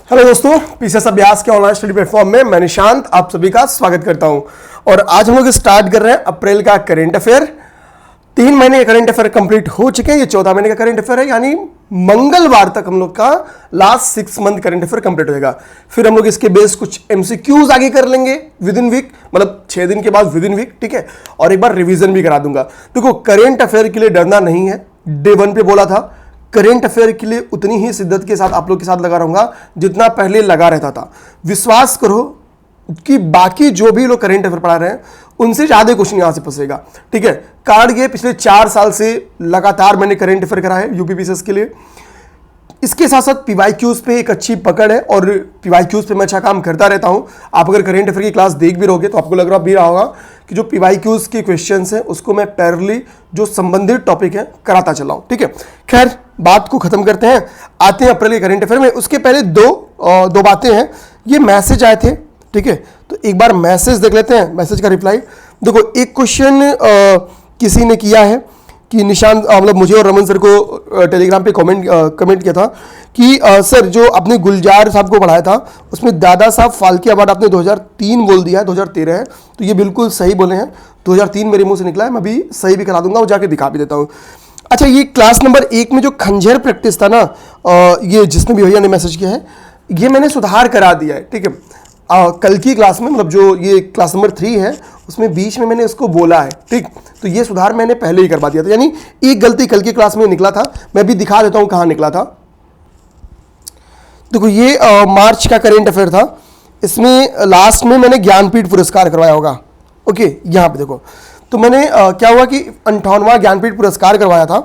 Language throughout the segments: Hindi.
हेलो दोस्तों, पीसीएस अभ्यास के ऑनलाइन स्टडी प्लेटफॉर्म में मैं निशांत आप सभी का स्वागत करता हूं। और आज हम लोग स्टार्ट कर रहे हैं अप्रैल का करेंट अफेयर। 3 महीने के करेंट अफेयर कंप्लीट हो चुके हैं, ये 14 महीने का करेंट अफेयर है, यानी मंगलवार तक हम लोग का last 6 month current affair complete हो जाएगा। फिर हम लोग इसके बेस कुछ एमसीक्यूज आगे कर लेंगे विद इन वीक, मतलब 6 दिन के बाद विद इन वीक, ठीक है। और एक बार रिवीजन भी करा दूंगा। देखो, करेंट अफेयर के लिए डरना नहीं है, डे 1 पे बोला था। करेंट अफेयर के लिए उतनी ही शिद्दत के साथ आप लोग के साथ लगा रहूंगा जितना पहले लगा रहता था। विश्वास करो कि बाकी जो भी लोग करेंट अफेयर पढ़ा रहे हैं उनसे ज्यादा क्वेश्चन यहां से फंसेगा, ठीक है। कार्ड ये पिछले 4 साल से लगातार मैंने करेंट अफेयर करा है यूपी पीसीएस के लिए। इसके साथ साथ पीवाईक्यूज पे एक अच्छी पकड़ है और पीवाईक्यूज पे मैं अच्छा काम करता रहता हूं। आप अगर करेंट अफेयर की क्लास देख भी रहोगे तो आपको लग रहा होगा कि जो पीवाईक्यूज के क्वेश्चंस हैं उसको मैं पैरेलली जो संबंधित टॉपिक है कराता चला हूं, ठीक है। खैर, बात को खत्म करते हैं, आते हैं अप्रैल के करेंट अफेयर में। उसके पहले दो बातें हैं। ये मैसेज आए थे, ठीक है, तो एक बार मैसेज देख लेते हैं, मैसेज का रिप्लाई। देखो, एक क्वेश्चन किसी ने किया है कि निशांत, मतलब मुझे और रमन सर को टेलीग्राम पे कमेंट किया था कि सर जो आपने गुलजार साहब को पढ़ाया था उसमें दादा साहब फाल्के अवार्ड आपने 2003 बोल दिया है, 2013 है। तो ये बिल्कुल सही बोले हैं, 2003 मेरे मुंह से निकला है। मैं भी सही भी करा दूंगा और जाके दिखा भी देता हूँ। अच्छा, ये क्लास नंबर 1 में जो खंजर प्रैक्टिस था ना, ये जिसने भी भैया ने मैसेज किया है, ये मैंने सुधार करा दिया है, ठीक है। कल की क्लास में, मतलब जो ये क्लास नंबर 3 है उसमें बीच में मैंने इसको बोला है, ठीक। तो ये सुधार मैंने पहले ही करवा दिया था, यानी एक गलती कल की क्लास में निकला था। मैं भी दिखा देता हूं कहां निकला था। देखो, ये मार्च का करेंट अफेयर था। इसमें लास्ट में मैंने ज्ञानपीठ पुरस्कार करवाया होगा, ओके। यहां पे देखो, तो मैंने क्या हुआ कि 58वां ज्ञानपीठ पुरस्कार करवाया था।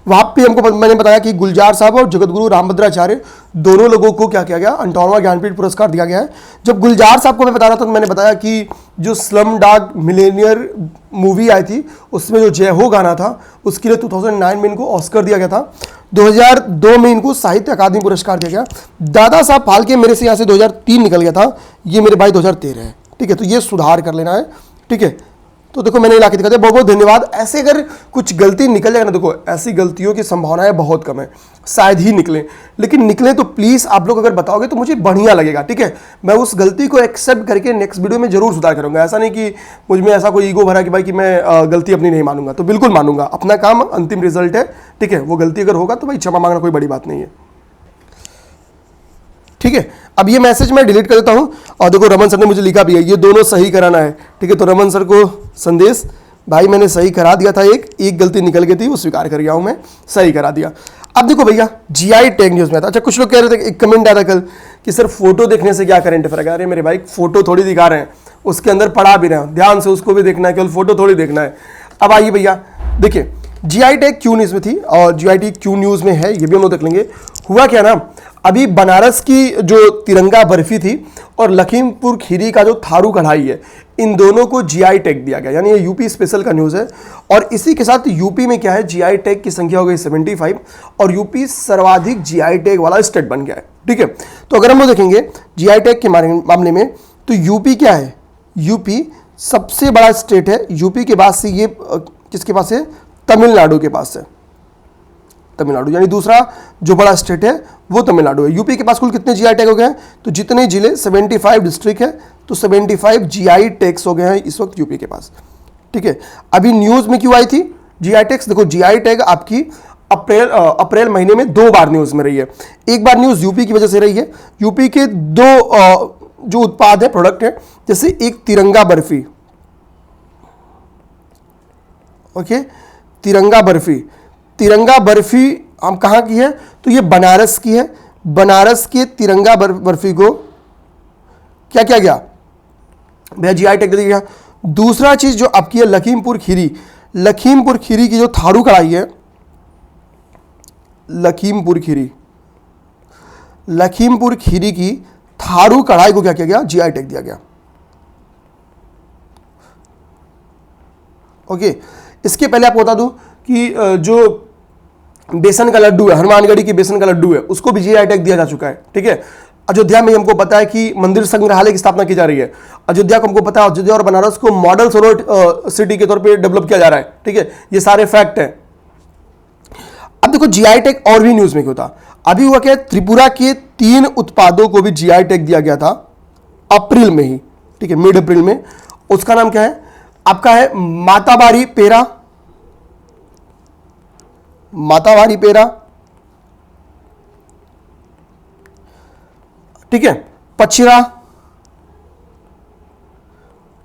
वहां पे हमको मैंने बताया कि गुलजार साहब और जगतगुरु रामभद्राचार्य दोनों लोगों को क्या किया गया, 58वां ज्ञानपीठ पुरस्कार दिया गया है। जब गुलजार साहब को मैं बता रहा था तो मैंने बताया कि जो स्लम डॉग मिलेनियर मूवी आई थी उसमें जो जय हो गाना था उसके लिए 2009 में इनको ऑस्कर दिया गया था। 2002 में इनको साहित्य अकादमी पुरस्कार दिया गया। दादा साहब फाल्के मेरे से यहाँ से 2003 निकल गया था, ये मेरे भाई 2013 है, ठीक है। तो ये सुधार कर लेना है, ठीक है। तो देखो, मैंने ला के दिखा दिया, बहुत बहुत धन्यवाद। ऐसे अगर कुछ गलती निकल जाएगा ना, देखो ऐसी गलतियों की संभावनाएं बहुत कम है, शायद ही निकले, लेकिन निकले तो प्लीज आप लोग अगर बताओगे तो मुझे बढ़िया लगेगा, ठीक है। मैं उस गलती को एक्सेप्ट करके नेक्स्ट वीडियो में जरूर सुधार करूंगा। ऐसा नहीं कि मुझ में ऐसा कोई ईगो भरा कि भाई कि मैं गलती अपनी नहीं मानूंगा, तो बिल्कुल मानूंगा। अपना काम अंतिम रिजल्ट है, ठीक है। वो गलती अगर होगा तो भाई क्षमा मांगना कोई बड़ी बात नहीं है, ठीक है। अब ये मैसेज मैं डिलीट कर देता हूं। और देखो, रमन सर ने मुझे लिखा भी है, ये दोनों सही कराना है, ठीक है। तो रमन सर को संदेश, भाई मैंने सही करा दिया था, एक गलती निकल गई थी, वो स्वीकार कर गया हूं मैं, सही करा दिया। अब देखो भैया, जीआई टैग न्यूज में था। अच्छा, कुछ लोग कह रहे थे, एक कमेंट आया था कल कि सर फोटो देखने से क्या करेंट अफेयर। अरे मेरे भाई, फोटो थोड़ी दिखा रहे हैं, उसके अंदर पढ़ा भी रहे हैं, ध्यान से उसको भी देखना है, केवल फोटो थोड़ी देखना है। अब आइए भैया, देखिए जीआई टैग क्यू न्यूज में थी और जीआई टैग क्यू न्यूज में है, ये भी हम लोग देख लेंगे। हुआ क्या ना, अभी बनारस की जो तिरंगा बर्फी थी और लखीमपुर खीरी का जो थारू कढ़ाई है, इन दोनों को जीआई टैग दिया गया, यानी ये यूपी स्पेशल का न्यूज है। और इसी के साथ यूपी में क्या है, जीआई टैग की संख्या हो गई 75 और यूपी सर्वाधिक जीआई टैग वाला स्टेट बन गया है, ठीक है। तो अगर हम लोग देखेंगे जीआई टैग के मामले में, तो यूपी क्या है, यूपी सबसे बड़ा स्टेट है। यूपी के बाद से ये किसके पास है, तमिलनाडु के पास है, तमिलनाडु, यानी दूसरा जो बड़ा स्टेट है वो तमिलनाडु है। यूपी के पास कुल कितने जीआई टैग हो गए हैं, तो जितने जिले 75 डिस्ट्रिक्ट है तो 75 जीआई टैग्स हो गए हैं इस वक्त यूपी के पास, ठीक है। अभी न्यूज में क्यों आई थी जीआई टैग्स, देखो जीआई टैग आपकी अप्रैल महीने में 2 बार न्यूज में रही है। एक बार न्यूज यूपी की वजह से रही है, यूपी के 2 जो उत्पाद है, प्रोडक्ट है, जैसे एक तिरंगा बर्फी, ओके, तिरंगा बर्फी हम कहाँ की है, तो ये बनारस की है। बनारस के तिरंगा बर्फी को क्या किया गया भैया, जीआई टैग दे दिया गया। दूसरा चीज जो आपकी है लखीमपुर खीरी की जो थारू कढ़ाई है, लखीमपुर खीरी की थारू कढ़ाई को क्या किया गया, जीआई टैग दिया गया, ओके। इसके पहले आपको बता दूं कि जो बेसन का लड्डू है, हनुमानगढ़ी की बेसन का लड्डू है, उसको भी जीआई टैग दिया जा चुका है, ठीक है। अयोध्या में हमको पता है कि मंदिर संग्रहालय की स्थापना की जा रही है। अयोध्या को हमको पता है, अयोध्या और बनारस को मॉडल सरोवर सिटी के तौर पे डेवलप किया जा रहा है, ठीक है। ये सारे फैक्ट हैं। अब देखो जीआई टैग और भी न्यूज में क्यों था, अभी हुआ क्या है, त्रिपुरा के 3 उत्पादों को भी जीआई टैग दिया गया था अप्रैल में ही, ठीक है, मिड अप्रैल में। उसका नाम क्या है आपका, है मातावारी पेरा, मातावारी पेरा, ठीक है, पचिरा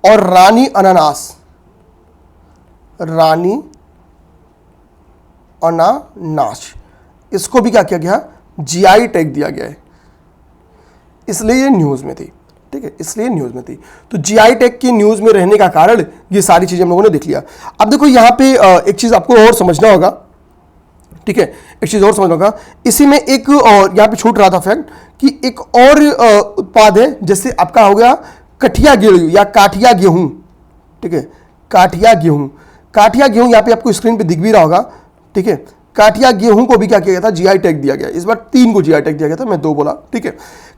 और रानी अनानास, रानी अनानास, इसको भी क्या किया गया, जीआई टैग दिया गया है, इसलिए ये न्यूज में थी, ठीक है, इसलिए न्यूज में थी। तो जीआई टैग की न्यूज में रहने का कारण ये सारी चीजें हम लोगों ने देख लिया। अब देखो यहां पे एक चीज आपको और समझना होगा, ठीक है, एक चीज और समझना होगा, इसी में एक और यहां पे छूट रहा था फैक्ट कि एक और उत्पाद है, जैसे आपका हो गया कठिया गेहूं या काठिया गेहूं, ठीक है, काठिया गेहूं, काठिया गेहूं यहां पे आपको स्क्रीन पे दिख भी रहा होगा, ठीक है। काठिया गेहूं को भी क्या किया गया था, जीआई टैग दिया गया, इस बार 3 को जीआई टैग दिया गया था, मैं 2 बोला, ठीक है।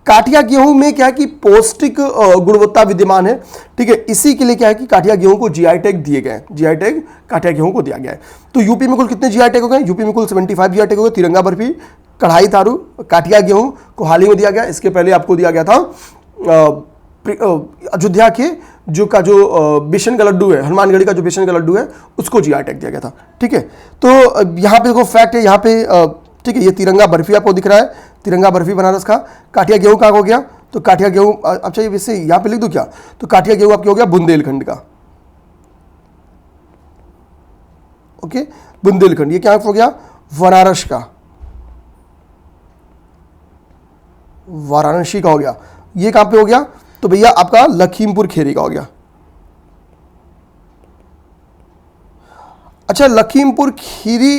काठिया गेहूं में क्या है कि पौष्टिक गुणवत्ता विद्यमान है, ठीक है, इसी के लिए क्या है कि काठिया गेहूं को जीआई टैग दिए गए, जीआई टैग काठिया गेहूं को दिया गया है। तो यूपी में कुल कितने जीआई टैग हो गए, यूपी में कुल 75 जीआई टैग हो गए। तिरंगा बर्फी, कढ़ाई थारू, काठिया गेहूं को हाल ही में दिया गया, इसके पहले आपको दिया गया था अयोध्या के जो बेसन का लड्डू है, हनुमानगढ़ी का जो बेसन का लड्डू है, उसको जीआई टैग दिया गया था, ठीक है। तो यहाँ पे देखो फैक्ट है, यहाँ पे ठीक है, ये तिरंगा बर्फी आपको दिख रहा है, तिरंगा बर्फी बनारस का। काठिया गेहूं का हो गया, तो काठिया गेहूं, अच्छा ये वैसे यहाँ पे लिख दूं क्या, तो काठिया गेहूं आपके हो गया बुंदेलखंड का, ओके, बुंदेलखंड। ये क्या हो गया, बनारस का, वाराणसी का हो गया। ये कहां पे हो गया, तो भैया आपका लखीमपुर खेरी का हो गया। अच्छा, लखीमपुर खीरी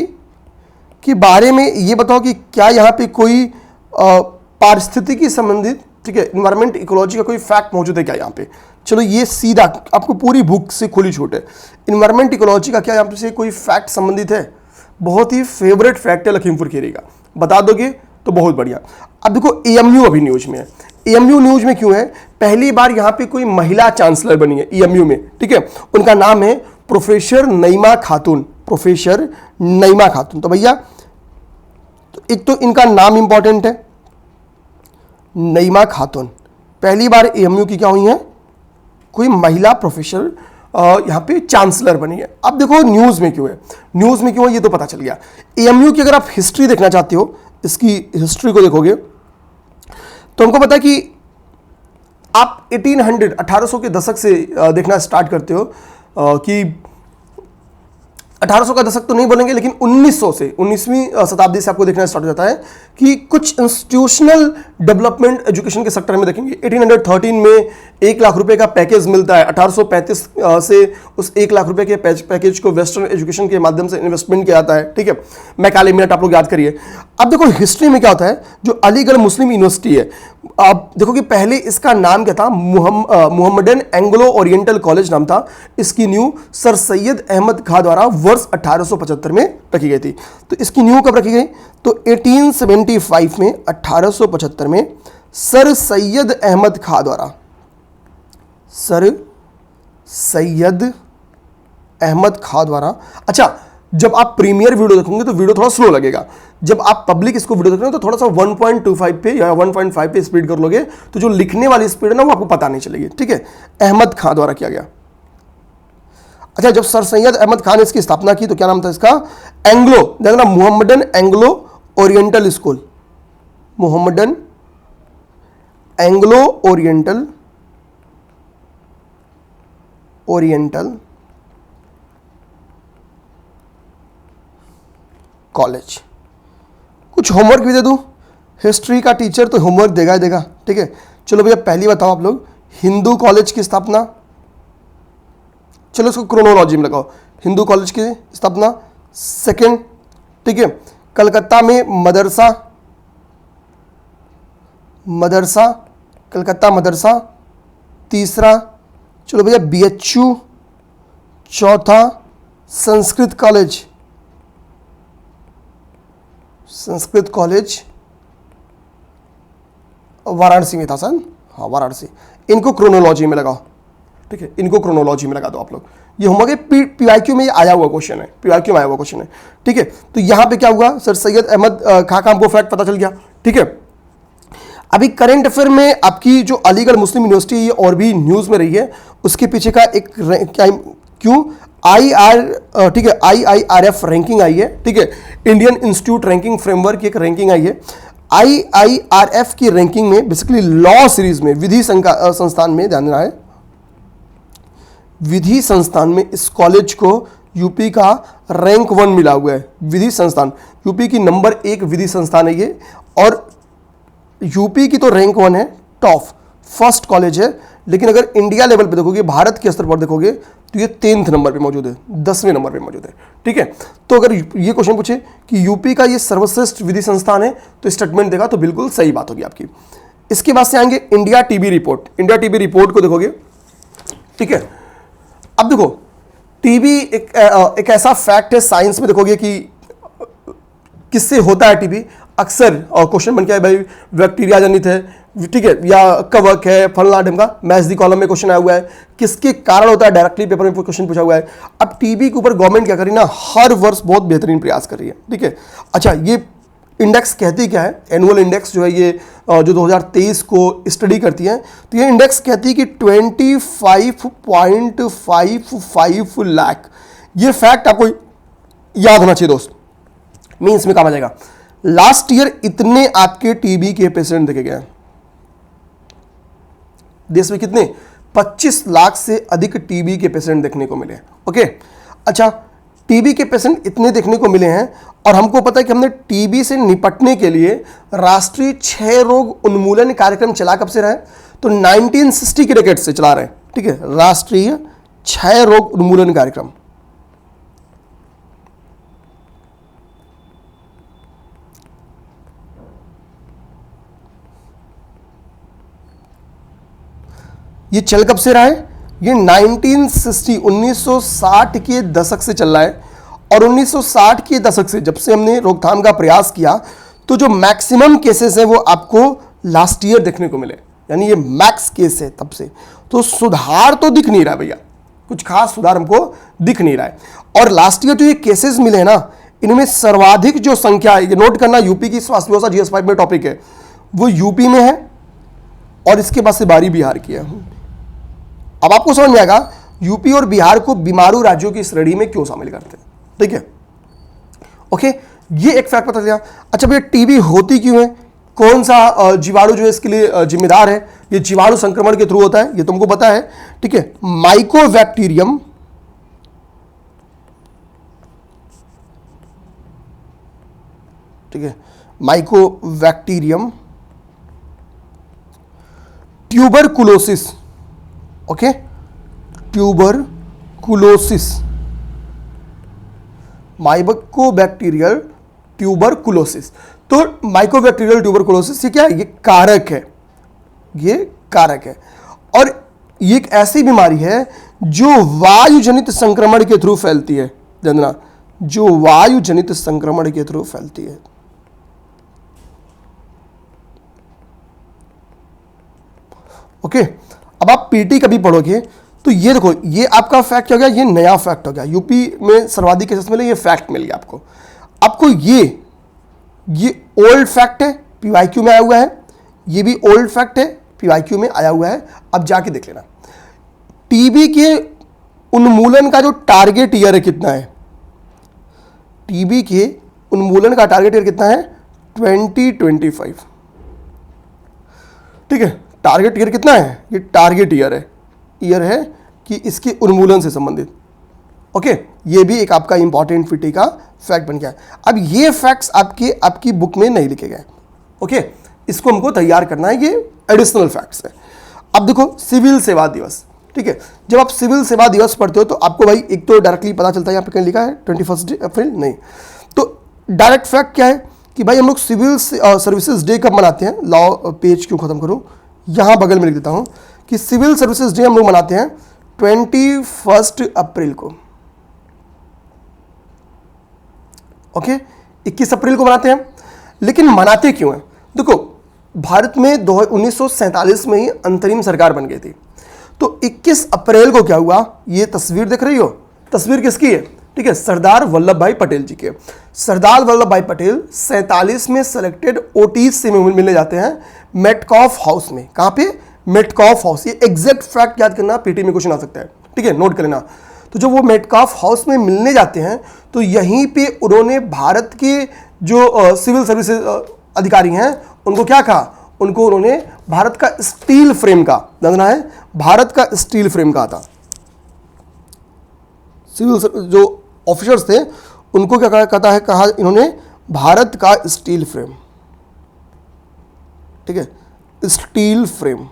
के बारे में ये बताओ कि क्या यहाँ पे कोई पारिस्थितिकी संबंधित, ठीक है, इन्वायरमेंट इकोलॉजी का कोई फैक्ट मौजूद है क्या यहाँ पे। चलो ये सीधा आपको पूरी बुक से खुली छूट है, इन्वायरमेंट इकोलॉजी का क्या यहाँ पे से कोई फैक्ट संबंधित है। बहुत ही फेवरेट फैक्ट है लखीमपुर खीरी का, बता दोगे तो बहुत बढ़िया। अब देखो एएमयू अभी न्यूज में है, एएमयू न्यूज में क्यों है, पहली बार यहाँ पे कोई महिला चांसलर बनी है एएमयू में, ठीक है, उनका नाम है प्रोफेसर नईमा खातून, प्रोफेसर नईमा खातून। तो भैया तो एक तो इनका नाम इंपॉर्टेंट है, नईमा खातून, पहली बार एएमयू की क्या हुई है, कोई महिला प्रोफेसर यहाँ पे चांसलर बनी है। अब देखो न्यूज में क्यों है, न्यूज में क्यों है ये तो पता चल गया। एएमयू की अगर आप हिस्ट्री देखना चाहते हो, इसकी हिस्ट्री को देखोगे तो हमको पता है कि आप 1800 के दशक से देखना स्टार्ट करते हो कि 1800 का दशक तो नहीं बोलेंगे, लेकिन 1900 से 19वीं शताब्दी से आपको देखना स्टार्ट हो जाता है कि कुछ इंस्टीट्यूशनल डेवलपमेंट एजुकेशन के सेक्टर में देखेंगे। 1813 में 1 लाख रुपए का पैकेज मिलता है, 1835 से उस 1 लाख रुपए के पैकेज को वेस्टर्न एजुकेशन के माध्यम से इन्वेस्टमेंट किया जाता है, ठीक है। मैकाले मिनट आप लोग याद करिए। अब देखो हिस्ट्री में क्या होता है, जो अलीगढ़ मुस्लिम यूनिवर्सिटी है, आप देखो कि पहले इसका नाम क्या था, मोहम्मदन एंग्लो ओरिएंटल कॉलेज नाम था। इसकी न्यू सर सैयद अहमद खां द्वारा वर्ष 1875 में रखी गई थी। तो इसकी न्यू कब रखी गई, तो 1875 में, 1875 में सर सैयद अहमद खां द्वारा, सर सैयद अहमद खां द्वारा। अच्छा, जब आप प्रीमियर वीडियो देखोगे तो वीडियो थोड़ा स्लो लगेगा, जब आप पब्लिक इसको वीडियो देखोगे तो थोड़ा सा 1.25 पे या 1.5 पे स्पीड कर लोगे, तो जो लिखने वाली स्पीड है ना वो आपको पता नहीं चलेगी, ठीक है। अहमद खां द्वारा किया गया। अच्छा, जब सर सैयद अहमद खान ने इसकी स्थापना की तो क्या नाम था इसका, एंग्लो, देखना Mohammedan Anglo oriental school, Mohammedan Anglo oriental college. कुछ होमवर्क भी दे दूं, हिस्ट्री का टीचर तो होमवर्क देगा ही देगा, ठीक है। चलो भैया पहली बताओ आप लोग, हिंदू कॉलेज की स्थापना, चलो इसको क्रोनोलॉजी में लगाओ, हिंदू कॉलेज की स्थापना। सेकंड, ठीक है, कलकत्ता में मदरसा, कलकत्ता मदरसा। तीसरा, चलो भैया बीएचयू। चौथा, संस्कृत कॉलेज वाराणसी में था सर, हाँ वाराणसी। इनको क्रोनोलॉजी में लगाओ, ठीक है, इनको क्रोनोलॉजी में लगा दो आप लोग। ये होमवर्क पीवाईक्यू में ये आया हुआ क्वेश्चन है, पीवाईक्यू में आया हुआ क्वेश्चन है, ठीक है। तो यहां पे क्या हुआ, सर सैयद अहमद खां का हमको फैक्ट पता चल गया, ठीक है। अभी करंट अफेयर में आपकी जो अलीगढ़ मुस्लिम यूनिवर्सिटी ये और भी न्यूज में रही है, उसके पीछे का एक क्यों ठीक है, IIRF रैंकिंग आई है, ठीक है, इंडियन इंस्टीट्यूट रैंकिंग फ्रेमवर्क की एक रैंकिंग आई है। IIRF की रैंकिंग में बेसिकली लॉ सीरीज में विधि संस्थान में, ध्यान देना है, विधि संस्थान में इस कॉलेज को यूपी का रैंक 1 मिला हुआ है। विधि संस्थान यूपी की नंबर 1 विधि संस्थान है ये, और यूपी की तो रैंक 1 है, टॉप फर्स्ट कॉलेज है। लेकिन अगर इंडिया लेवल पे देखोगे, भारत के स्तर पर देखोगे, तो ये 10th नंबर पे मौजूद है, 10वें नंबर पे मौजूद है, ठीक है। तो अगर ये क्वेश्चन पूछे कि यूपी का ये सर्वश्रेष्ठ विधि संस्थान है, तो स्टेटमेंट देगा तो बिल्कुल सही बात होगी आपकी। इसके बाद से आएंगे India TB report. India TB report को देखोगे, ठीक है। अब देखो, टीबी एक ऐसा फैक्ट है, साइंस में देखोगे कि किससे होता है टीबी। अक्सर क्वेश्चन बन के भाई बैक्टीरिया जनित है, ठीक है, या कवक है, फलना ढमका, मैच दी कॉलम में क्वेश्चन आया हुआ है, किसके कारण होता है, डायरेक्टली पेपर में क्वेश्चन पूछा हुआ है। अब टीबी के ऊपर गवर्नमेंट क्या कर रही है ना, हर वर्ष बहुत बेहतरीन प्रयास कर रही है, ठीक है। अच्छा, ये इंडेक्स कहती क्या है, एनुअल इंडेक्स जो है ये जो 2023 को स्टडी करती है, तो ये इंडेक्स कहती है कि 25.55 लाख। ये फैक्ट आपको याद होना चाहिए दोस्त, मीन्स में काम आ जाएगा। लास्ट ईयर इतने आपके टीबी के पेशेंट देखे गए देश में, कितने, 25 लाख से अधिक टीबी के पेशेंट देखने को मिले, ओके। अच्छा, टीबी के पेशेंट इतने देखने को मिले हैं, और हमको पता है कि हमने टीबी से निपटने के लिए राष्ट्रीय क्षय रोग उन्मूलन कार्यक्रम चला कब से रहा है, तो 1960 के डेकेड से चला रहे हैं, ठीक है, राष्ट्रीय क्षय रोग उन्मूलन कार्यक्रम। ये चल कब से रहा है, ये 1960 के दशक से चल रहा है। और 1960 के दशक से जब से हमने रोकथाम का प्रयास किया, तो जो मैक्सिमम केसेस है वो आपको लास्ट ईयर देखने को मिले, यानी ये मैक्स केस है तब से। तो सुधार तो दिख नहीं रहा भैया, कुछ खास सुधार हमको दिख नहीं रहा है। और लास्ट ईयर जो ये केसेस मिले हैं ना, इनमें सर्वाधिक जो संख्या है, ये नोट करना, यूपी की स्वास्थ्य व्यवस्था GS5 में टॉपिक है, वो यूपी में है, और इसके बाद से बारी बिहार की है। अब आपको समझ में आएगा यूपी और बिहार को बीमारू राज्यों की श्रेणी में क्यों शामिल करते हैं, ठीक है, ओके। ये एक फैक्ट पता चला। अच्छा भैया, टीबी होती क्यों है, कौन सा जीवाणु जो है इसके लिए जिम्मेदार है, ये जीवाणु संक्रमण के थ्रू होता है, ये तुमको पता है, ठीक है। माइकोबैक्टीरियम, ठीक है, Mycobacterium tuberculosis, okay, tuberculosis, mycobacterial tuberculosis. तो माइकोबैक्टीरियल ट्यूबरकुलोसिस ये क्या है, ये कारक है, ये कारक है। और ये एक ऐसी बीमारी है जो वायु जनित संक्रमण के थ्रू फैलती है, जानना, जो वायु जनित संक्रमण के थ्रू फैलती है। ओके, अब आप पीटी कभी पढ़ोगे तो ये देखो, ये आपका फैक्ट हो गया, ये नया फैक्ट हो गया, यूपी में सर्वाधिक केसेस मिले, ये फैक्ट मिल गया आपको। आपको ये ओल्ड फैक्ट है, पीवाईक्यू में आया हुआ है, ये भी ओल्ड फैक्ट है, पीवाईक्यू में आया हुआ है। अब जाके देख लेना, टीबी के उन्मूलन का जो टारगेट ईयर है कितना है, टीबी के उन्मूलन का टारगेट ईयर कितना है, 2025, ठीक है। टारगेट ईयर कितना है, ये टारगेट ईयर है कि इसके उन्मूलन से संबंधित, ओके। ये भी एक आपका इंपॉर्टेंट पीटी का फैक्ट बन गया है। अब ये फैक्ट्स आपकी बुक में नहीं लिखे गए, ओके, इसको हमको तैयार करना है, ये एडिशनल फैक्ट्स है। अब देखो, सिविल सेवा दिवस, ठीक है, जब आप सिविल सेवा दिवस पढ़ते हो तो आपको भाई एक तो डायरेक्टली पता चलता है, यहाँ पे कहीं लिखा है 21 अप्रैल, नहीं, तो डायरेक्ट फैक्ट क्या है कि भाई हम लोग सिविल सर्विसेज डे कब मनाते हैं। लॉ पेज क्यों खत्म करूँ, यहाँ बगल में लिख देता हूँ कि सिविल सर्विसेज डे हम लोग मनाते हैं 21 अप्रैल को, ओके, 21 अप्रैल को मनाते हैं। लेकिन मनाते क्यों हैं, देखो, भारत में 1947 में ही अंतरिम सरकार बन गई थी, तो 21 अप्रैल को क्या हुआ, ये तस्वीर देख रही हो, तस्वीर किसकी है, ठीक है, सरदार वल्लभ भाई पटेल जी के। सरदार वल्लभ भाई पटेल 47 में सेलेक्टेड ओटीज से मिलने जाते हैं मेटकॉफ हाउस में। कहां पे, मेटकॉफ हाउस। ये एग्जैक्ट फैक्ट याद करना, पीटी में क्वेश्चन आ सकता है, ठीक है, नोट कर लेना। तो जब वो मेटकॉफ हाउस में मिलने जाते हैं तो यहीं पे उन्होंने भारत के जो सिविल सर्विसेज अधिकारी हैं उनको क्या कहा, उनको उन्होंने भारत का स्टील फ्रेम का, जानना है, भारत का स्टील फ्रेम कहा था। सिविल जो ऑफिसर्स थे उनको क्या कहता है, कहा इन्होंने भारत का स्टील फ्रेम, ठीक है, स्टील फ्रेम।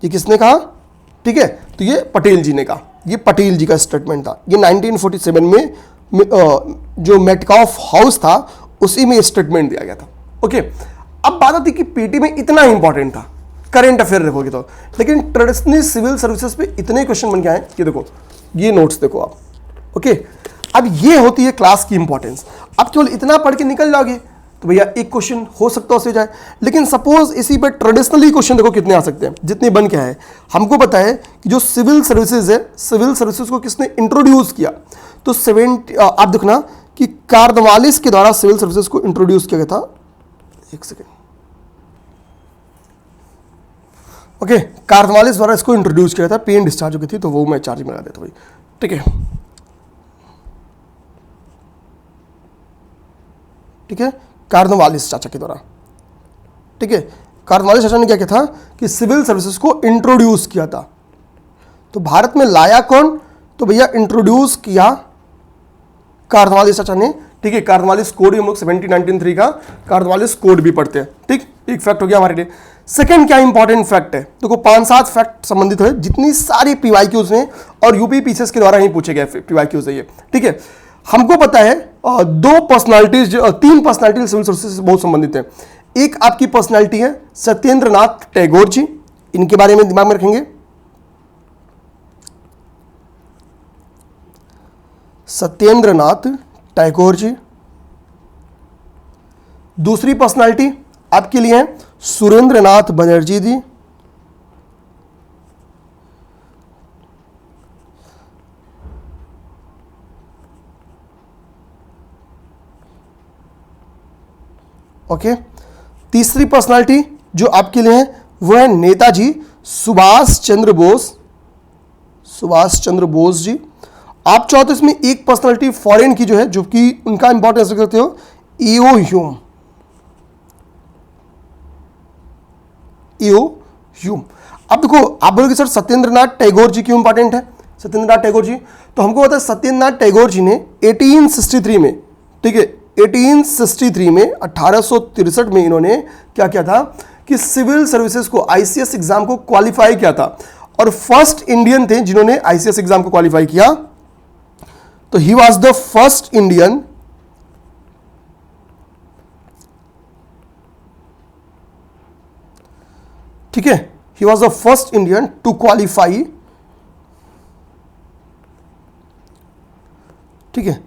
ये किसने कहा, ठीक है, तो ये पटेल जी ने कहा, ये पटेल जी का स्टेटमेंट था। ये 1947 में जो मेटकॉफ हाउस था उसी में स्टेटमेंट दिया गया था। ओके, अब बात आती कि पीटी में इतना इंपॉर्टेंट था, करंट अफेयर देखोगे तो, लेकिन ट्रेडिशनल सिविल सर्विसेज पे इतने क्वेश्चन बन के आए, ये देखो, ये नोट्स देखो आप। ओके, अब ये होती है क्लास की इंपॉर्टेंस। अब केवल इतना पढ़ के निकल जाओगे तो भैया एक क्वेश्चन हो सकता है उससे जाए, लेकिन सपोज इसी पे ट्रेडिशनली क्वेश्चन देखो कितने आ सकते हैं, जितने बन के आए। हमको पता है कि जो सिविल सर्विसेज है, सिविल सर्विसेज को किसने इंट्रोड्यूस किया, तो 70, आप देखना कि कार्नवालिस के द्वारा सिविल सर्विसेज को इंट्रोड्यूस किया गया था। एक सेकेंड, ओके, कार्नवालिस द्वारा इसको इंट्रोड्यूस किया था, पेन डिस्चार्ज हो गई थी तो वो मैं चार्ज में लगा देता भाई, ठीक है, ठीक है, कार्नवालिस चाचा के द्वारा, ठीक है, कार्नवालिस चाचा ने क्या किया था कि सिविल सर्विसेज को इंट्रोड्यूस किया था। तो भारत में लाया कौन, तो भैया इंट्रोड्यूस किया कार्नवालिस चाचा ने, ठीक है। कार्नवालिस कोड हम लोग 1793 का कार्नवालिस कोड भी पढ़ते हैं, ठीक, एक फैक्ट हो गया हमारे लिए। सेकंड क्या इंपॉर्टेंट फैक्ट है, देखो 5-7 फैक्ट संबंधित है, जितनी सारी पीवाईक्यूज हैं और यूपी पीसीएस के द्वारा ही पूछे गए पीवाईक्यूज है ये, ठीक है। हमको पता है तीन पर्सनालिटी सिविल सर्विसेज से बहुत संबंधित है। एक आपकी पर्सनालिटी है सत्येंद्र नाथ टैगोर जी, इनके बारे में दिमाग में रखेंगे, सत्येंद्र नाथ टैगोर जी। दूसरी पर्सनालिटी आपके लिए है सुरेंद्र नाथ बनर्जी जी, ओके। तीसरी पर्सनालिटी जो आपके लिए है वो है नेताजी सुभाष चंद्र बोस, सुभाष चंद्र बोस जी। आप चाहो तो इसमें एक पर्सनालिटी फॉरेन की जो है, जो कि उनका इंपॉर्टेंस रख सकते हो, ईओ ह्यूम, ईओ ह्यूम। अब देखो आप बोलोगे सर सत्येंद्र नाथ टैगोर जी क्यों इंपॉर्टेंट है, सत्येंद्र नाथ टैगोर जी, तो हमको पता है सत्येंद्र नाथ टैगोर जी ने 1863 में, ठीक है, 1863 में 1863 में इन्होंने क्या किया था कि सिविल सर्विसेज को, आईसीएस एग्जाम को क्वालिफाई किया था, और फर्स्ट इंडियन थे जिन्होंने आईसीएस एग्जाम को क्वालिफाई किया। तो he was the first Indian ठीक है, he was the first Indian to qualify, ठीक है,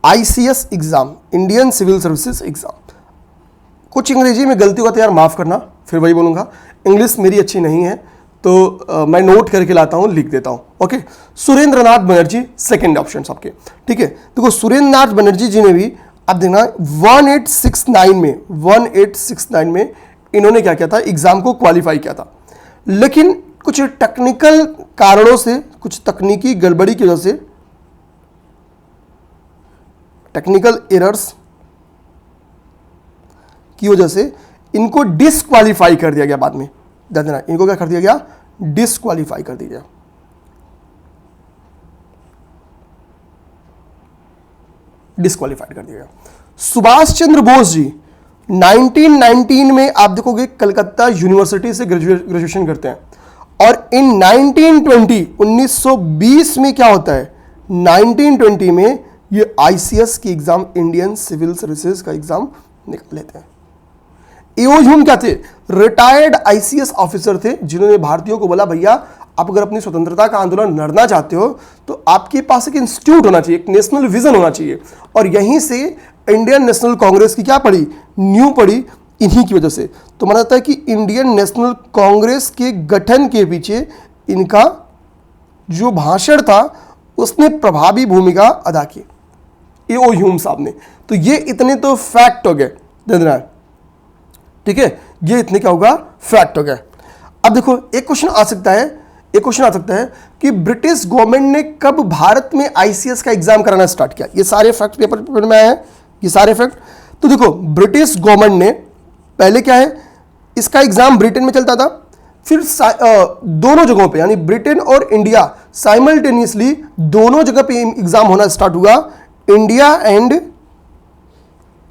ICS exam, Indian civil services exam. कुछ अंग्रेजी में गलती हुआ तो यार माफ करना, फिर वही बोलूंगा, इंग्लिश मेरी अच्छी नहीं है तो मैं नोट करके लाता हूं, लिख देता हूं, ओके। सुरेंद्र नाथ बनर्जी सेकंड ऑप्शन आपके, ठीक है। देखो सुरेंद्र नाथ बनर्जी जी ने भी, आप देखना 1869 में इन्होंने क्या किया था, एग्जाम को क्वालिफाई किया था, लेकिन कुछ टेक्निकल कारणों से, कुछ तकनीकी गड़बड़ी की वजह से, टेक्निकल एरर्स की वजह से इनको डिस्क्वालीफाई कर दिया गया। बाद में ध्यान देना, इनको क्या कर दिया गया, डिस्क्वालीफाई कर दिया गया, डिस्क्वालीफाइड कर दिया गया। सुभाष चंद्र बोस जी 1919 में आप देखोगे कलकत्ता यूनिवर्सिटी से ग्रेजुएशन करते हैं, और इन 1920 में क्या होता है, 1920 में ये आईसीएस की एग्जाम, इंडियन सिविल सर्विसेज का एग्जाम निकाल लेते हैं। ईओ ह्यूम क्या थे, रिटायर्ड आईसीएस ऑफिसर थे, जिन्होंने भारतीयों को बोला भैया आप अगर अपनी स्वतंत्रता का आंदोलन लड़ना चाहते हो तो आपके पास एक इंस्टीट्यूट होना चाहिए, एक नेशनल विजन होना चाहिए, और यहीं से इंडियन नेशनल कांग्रेस की क्या पड़ी, न्यू पड़ी, इन्हीं की वजह से। तो माना जाता है कि इंडियन नेशनल कांग्रेस के गठन के पीछे इनका जो भाषण था उसने प्रभावी भूमिका अदा की, ए.ओ. ह्यूम साहब ने। तो ये इतने तो फैक्ट हो गए, ठीक है, ये इतने क्या होगा, फैक्ट हो गए। अब देखो एक क्वेश्चन आ सकता है कि ब्रिटिश गवर्नमेंट ने कब भारत में आईसीएस का एग्जाम कराना स्टार्ट किया। ये सारे फैक्ट पेपर में आए हैं, ये सारे फैक्ट। तो देखो ब्रिटिश गवर्नमेंट ने पहले क्या है, इसका एग्जाम ब्रिटेन में चलता था, फिर दोनों जगहों पे यानी ब्रिटेन और इंडिया साइमल्टेनियसली दोनों जगह पे एग्जाम होना स्टार्ट हुआ। इंडिया एंड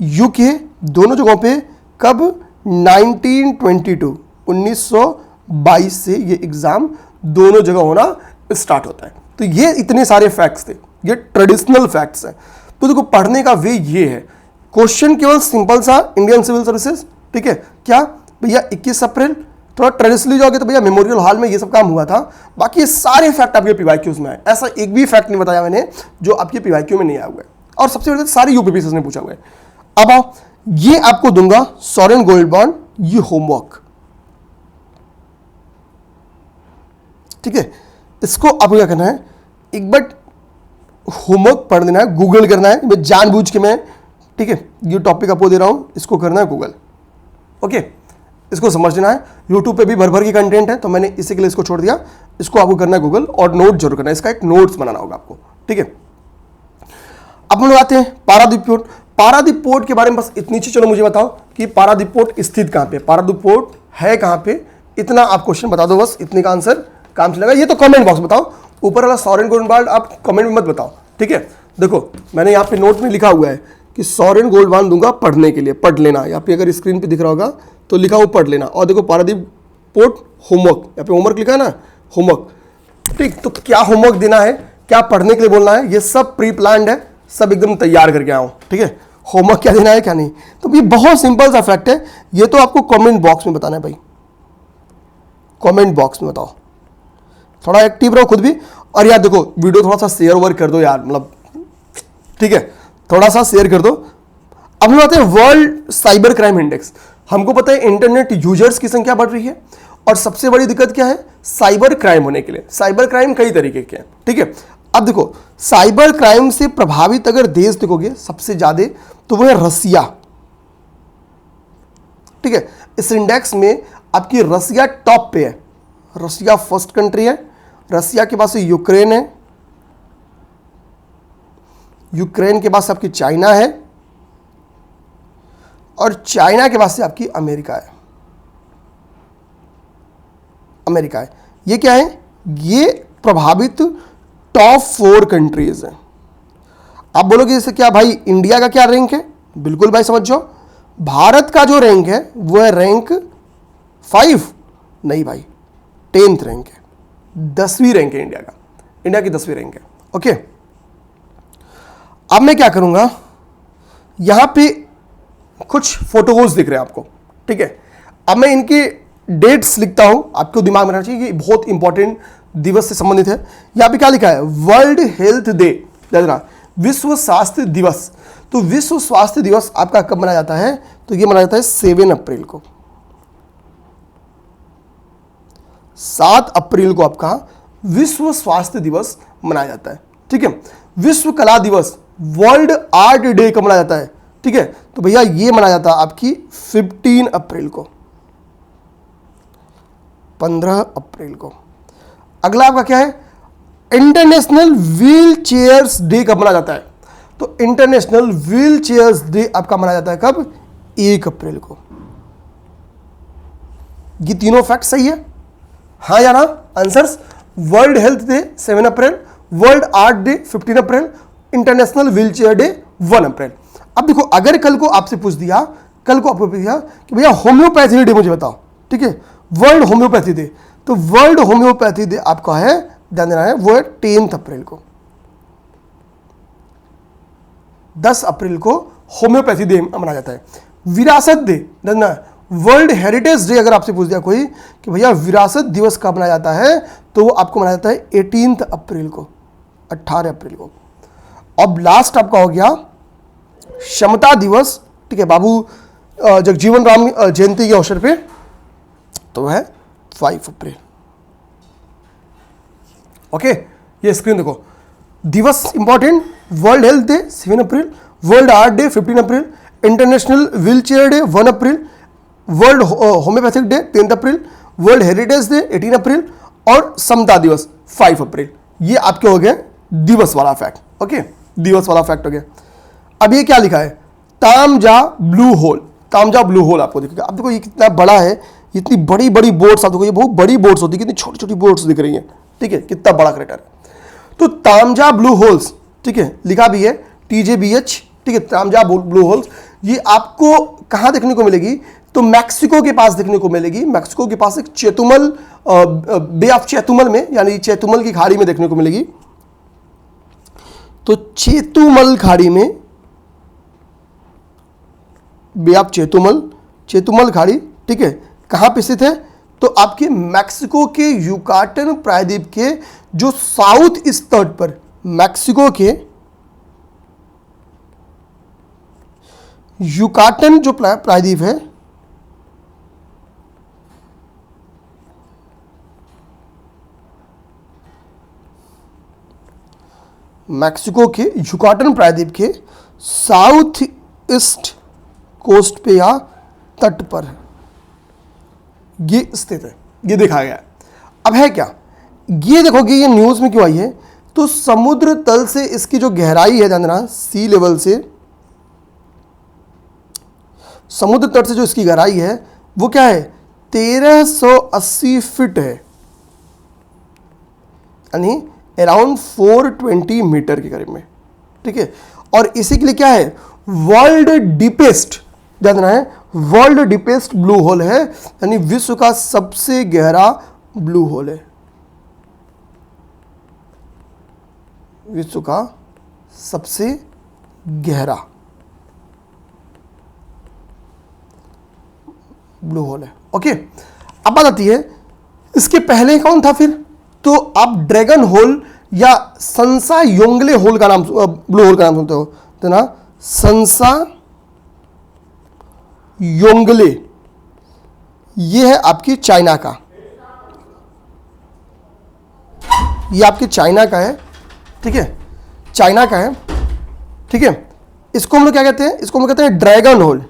यूके दोनों जगहों पे कब, 1922 से ये एग्जाम दोनों जगह होना स्टार्ट होता है। तो ये इतने सारे फैक्ट्स थे, ये ट्रेडिशनल फैक्ट्स हैं। तो देखो पढ़ने का वे ये है, क्वेश्चन केवल सिंपल सा इंडियन सिविल सर्विसेज, ठीक है, क्या भैया 21 अप्रैल, थोड़ा ट्रेडिशनली जाओगे तो भैया मेमोरियल हॉल में ये सब काम हुआ था। बाकी ये सारे फैक्ट आपके पीवाईक्यूज में आए, ऐसा एक भी फैक्ट नहीं बताया मैंने जो आपके पीवाईक्यू में नहीं आया हुआ है, और सबसे बड़े सारे यूपीपीसीएस ने पूछा हुआ है। अब आओ, ये आपको दूंगा सॉवरेन गोल्ड बॉन्ड, ये होमवर्क, ठीक है। इसको आपको क्या करना है, एक बार होमवर्क पढ़ देना है, गूगल करना है, मैं जानबूझ के मैं, ठीक है, ये टॉपिक आपको दे रहा हूं, इसको करना है गूगल, ओके। इसको समझना है, यूट्यूब पे भी भर भर की कंटेंट है, तो मैंने इसी के लिए इसको छोड़ दिया। इसको आपको करना है गूगल, और नोट जरूर करना है, इसका एक नोट्स बनाना होगा आपको, ठीक है। अब हम लोग आते हैं पारादीप पोर्ट। पारादीप पोर्ट के बारे में बस इतनी चीज, चलो मुझे बताओ कि पारादीप पोर्ट स्थित कहां पे, पारादीप पोर्ट है कहां पे, इतना आप क्वेश्चन बता दो, बस इतने का आंसर काम चलेगा। ये तो कमेंट बॉक्स बताओ, ऊपर वाला सॉवरेन गोल्ड बॉन्ड आप कमेंट में मत बताओ, ठीक है। देखो मैंने यहाँ पे नोट में लिखा हुआ है कि सॉवरेन गोल्ड बॉन्ड दूंगा पढ़ने के लिए, पढ़ लेना। यहाँ पे अगर स्क्रीन पे दिख रहा होगा तो लिखा हो पढ़ लेना। और देखो पारादीप पोर्ट होमवर्क, यहाँ पे होमवर्क लिखा है ना, होमवर्क, ठीक। तो क्या होमवर्क देना है, क्या पढ़ने के लिए बोलना है, ये सब प्री प्लान्ड है, सब एकदम तैयार करके आऊँ, ठीक है। होमवर्क क्या देना है क्या नहीं, तो ये बहुत सिंपल सा फैक्ट है। ये तो आपको कमेंट बॉक्स में बताना है भाई, कमेंट बॉक्स में बताओ, थोड़ा एक्टिव रहो खुद भी। और यार देखो वीडियो थोड़ा सा शेयर ओवर कर दो यार, मतलब ठीक है, थोड़ा सा शेयर कर दो। अब हम आते हैं वर्ल्ड साइबर क्राइम इंडेक्स। हमको पता है इंटरनेट यूजर्स की संख्या बढ़ रही है, और सबसे बड़ी दिक्कत क्या है, साइबर क्राइम होने के लिए। साइबर क्राइम कई तरीके के हैं, ठीक है। अब देखो साइबर क्राइम से प्रभावित अगर देश देखोगे सबसे ज्यादा तो वो है रसिया, ठीक है। इस इंडेक्स में आपकी रसिया टॉप पे है, रसिया फर्स्ट कंट्री है। रसिया के पास से यूक्रेन है, यूक्रेन के पास से आपकी चाइना है, और चाइना के पास से आपकी अमेरिका है, अमेरिका है। ये क्या है, ये प्रभावित टॉप 4 कंट्रीज हैं। आप बोलोगे जैसे क्या भाई इंडिया का क्या रैंक है, बिल्कुल भाई समझ जाओ, भारत का जो रैंक है वो है रैंक 5, नहीं भाई 10th रैंक है, 10वीं रैंक है इंडिया का, इंडिया की 10वीं रैंक है, ओके। अब मैं क्या करूंगा, यहां पे कुछ फोटोज दिख रहे हैं आपको, ठीक है। अब मैं इनके डेट्स लिखता हूं, आपको दिमाग में रहना चाहिए कि बहुत इंपॉर्टेंट दिवस से संबंधित है। यहां पे क्या लिखा है, वर्ल्ड हेल्थ डे, विश्व स्वास्थ्य दिवस। तो विश्व स्वास्थ्य दिवस आपका कब मनाया जाता है, तो यह मनाया जाता है 7 अप्रैल को। 7 अप्रैल को आपका विश्व स्वास्थ्य दिवस मनाया जाता है, ठीक है। विश्व कला दिवस, वर्ल्ड आर्ट डे कब मनाया जाता है, ठीक है। तो भैया ये मनाया जाता है आपकी 15 अप्रैल को, 15 अप्रैल को। अगला आपका क्या है, इंटरनेशनल व्हील चेयर्स डे कब मनाया जाता है, तो इंटरनेशनल व्हील चेयर्स डे आपका मनाया जाता है कब, 1 अप्रैल को। ये तीनों फैक्ट सही है, हाँ या ना आंसर्स। वर्ल्ड हेल्थ डे 7 अप्रैल, वर्ल्ड आर्ट डे 15 अप्रैल, इंटरनेशनल व्हील चेयर डे 1 अप्रैल। अब देखो अगर कल को आपसे पूछ दिया, कल को आपको पूछ दिया कि भैया होम्योपैथी डे मुझे बताओ, ठीक है, वर्ल्ड होम्योपैथी डे, तो वर्ल्ड होम्योपैथी डे आपका है, ध्यान देना है, वो है 10 अप्रैल को, 10 अप्रैल को होम्योपैथी डे मनाया जाता है। विरासत डे, ध्यान देना, वर्ल्ड हेरिटेज डे अगर आपसे पूछ दिया कोई कि भैया विरासत दिवस कब मनाया जाता है, तो वो आपको मनाया जाता है 18 अप्रैल को, 18 अप्रैल को। अब लास्ट आपका हो गया क्षमता दिवस, ठीक है बाबू, जगजीवन राम जयंती के अवसर पे, तो है 5 अप्रैल। ओके, ये स्क्रीन देखो। दिवस इंपॉर्टेंट, वर्ल्ड हेल्थ डे 7 अप्रैल, वर्ल्ड आर्ट डे 15 अप्रैल, इंटरनेशनल व्हील चेयर डे 1 अप्रैल, वर्ल्ड होम्योपैथिक डे 10 अप्रैल, वर्ल्ड हेरिटेज डे 18 अप्रैल और समता दिवस 5 अप्रैल। ये आपके हो गए दिवस वाला फैक्ट। ओके, दिवस वाला फैक्ट हो गया। अब ये क्या लिखा है, तामजा ब्लू होल। तामजा ब्लू होल आपको दिखेगा। अब देखो ये कितना बड़ा है, इतनी बड़ी बड़ी बोर्ड्स, आप देखो ये बहुत बड़ी बोर्ड्स होती है, कितनी छोटी छोटी बोर्ड्स दिख रही हैं, ठीक है, कितना बड़ा क्रेटर है। तो तामजा ब्लू होल्स, ठीक है, लिखा भी है TJBH, ठीक है, तामजा ब्लू होल्स। ये आपको कहां देखने को मिलेगी, तो मैक्सिको के पास देखने को मिलेगी। मैक्सिको के पास एक चेतुमल, बे ऑफ चेतुमल में, यानी चेतुमल की खाड़ी में देखने को मिलेगी। तो चेतुमल खाड़ी में, बे ऑफ चेतुमल, चेतुमल खाड़ी, ठीक है, कहां पे स्थित है, तो आपके मैक्सिको के युकाटन प्रायद्वीप के जो साउथ ईस्ट तट पर, मैक्सिको के युकाटन जो प्रायद्वीप है, मैक्सिको के युकाटन प्रायद्वीप के साउथ ईस्ट कोस्ट पे या तट पर ये स्थित है। ये देखा गया। अब है क्या, ये देखोगे ये न्यूज़ में क्यों आई है, तो समुद्र तल से इसकी जो गहराई है, ध्यान देना, सी लेवल से, समुद्र तट से जो इसकी गहराई है वो क्या है, 1380 फीट है, यानी अराउंड 420 मीटर के करीब में, ठीक है। और इसी के लिए क्या है, वर्ल्ड डीपेस्ट, ध्यान देना है, वर्ल्ड डीपेस्ट ब्लू होल है, यानी विश्व का सबसे गहरा ब्लू होल है, विश्व का सबसे गहरा ब्लू होल है। ओके, अब बात आती है इसके पहले कौन था फिर, तो आप ड्रैगन होल या संसा योंगले होल का नाम, ब्लू होल का नाम सुनते हो, तो ना संसा योंगले, ये है आपकी चाइना का, ये आपके चाइना का है, ठीक है, चाइना का है, ठीक है। इसको हम लोग क्या कहते हैं, इसको हम लोग कहते हैं ड्रैगन होल,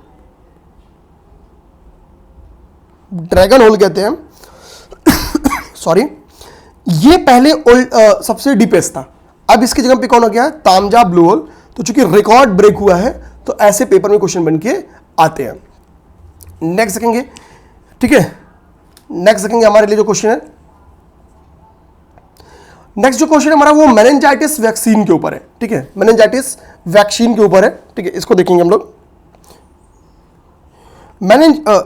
ड्रैगन होल कहते हैं सॉरी। ये पहले सबसे डीपेस्ट था, अब इसकी जगह पे कौन हो गया, तामजा ब्लू होल। तो चूंकि रिकॉर्ड ब्रेक हुआ है तो ऐसे पेपर में क्वेश्चन बन के आते हैं। नेक्स्ट देखेंगे, ठीक है, नेक्स्ट देखेंगे हमारे लिए जो क्वेश्चन है, नेक्स्ट जो क्वेश्चन है हमारा वो मेनिंजाइटिस वैक्सीन के ऊपर है, ठीक है, मेनिंजाइटिस वैक्सीन के ऊपर है, ठीक है। इसको देखेंगे हम लोग,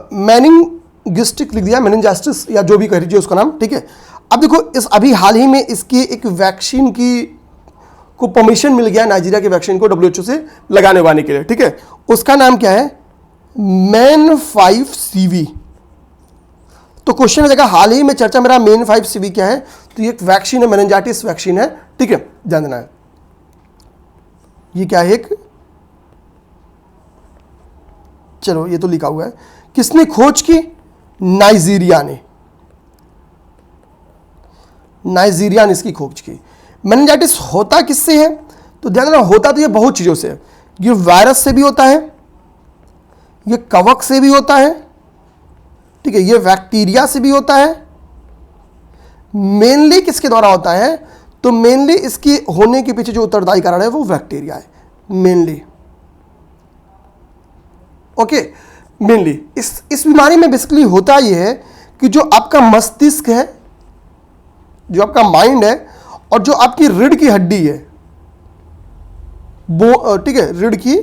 मेनिंगिस्टिक लिख दिया, मेनिंजाइटिस या जो भी कह लीजिए उसका नाम, ठीक है। अब देखो इस अभी हाल ही में इसकी एक वैक्सीन की को परमिशन मिल गया नाइजीरिया के वैक्सीन को WHO से लगाने वाने के लिए, ठीक है। उसका नाम क्या है, MEN5CV। तो क्वेश्चन हो जाएगा हाल ही में चर्चा मेरा MEN5CV क्या है, तो ये एक वैक्सीन है, मेनिंजाइटिस वैक्सीन है, ठीक है, ध्यान देना है। ये क्या है, एक, चलो ये तो लिखा हुआ है, किसने खोज की, नाइजीरिया ने, नाइजीरिया ने इसकी खोज की। मेनिंजाइटिस होता किससे है, तो ध्यान देना, होता तो ये बहुत चीजों से है, ये वायरस से भी होता है, ये कवक से भी होता है, ठीक है, ये बैक्टीरिया से भी होता है। मेनली किसके द्वारा होता है, तो मेनली इसकी होने के पीछे जो उत्तरदायी कारण है वो बैक्टीरिया है मेनली। ओके, मेनली इस बीमारी में बेसिकली होता यह है कि जो आपका मस्तिष्क है, जो आपका माइंड है, और जो आपकी रीढ़ की हड्डी है, ठीक है, रीढ़ की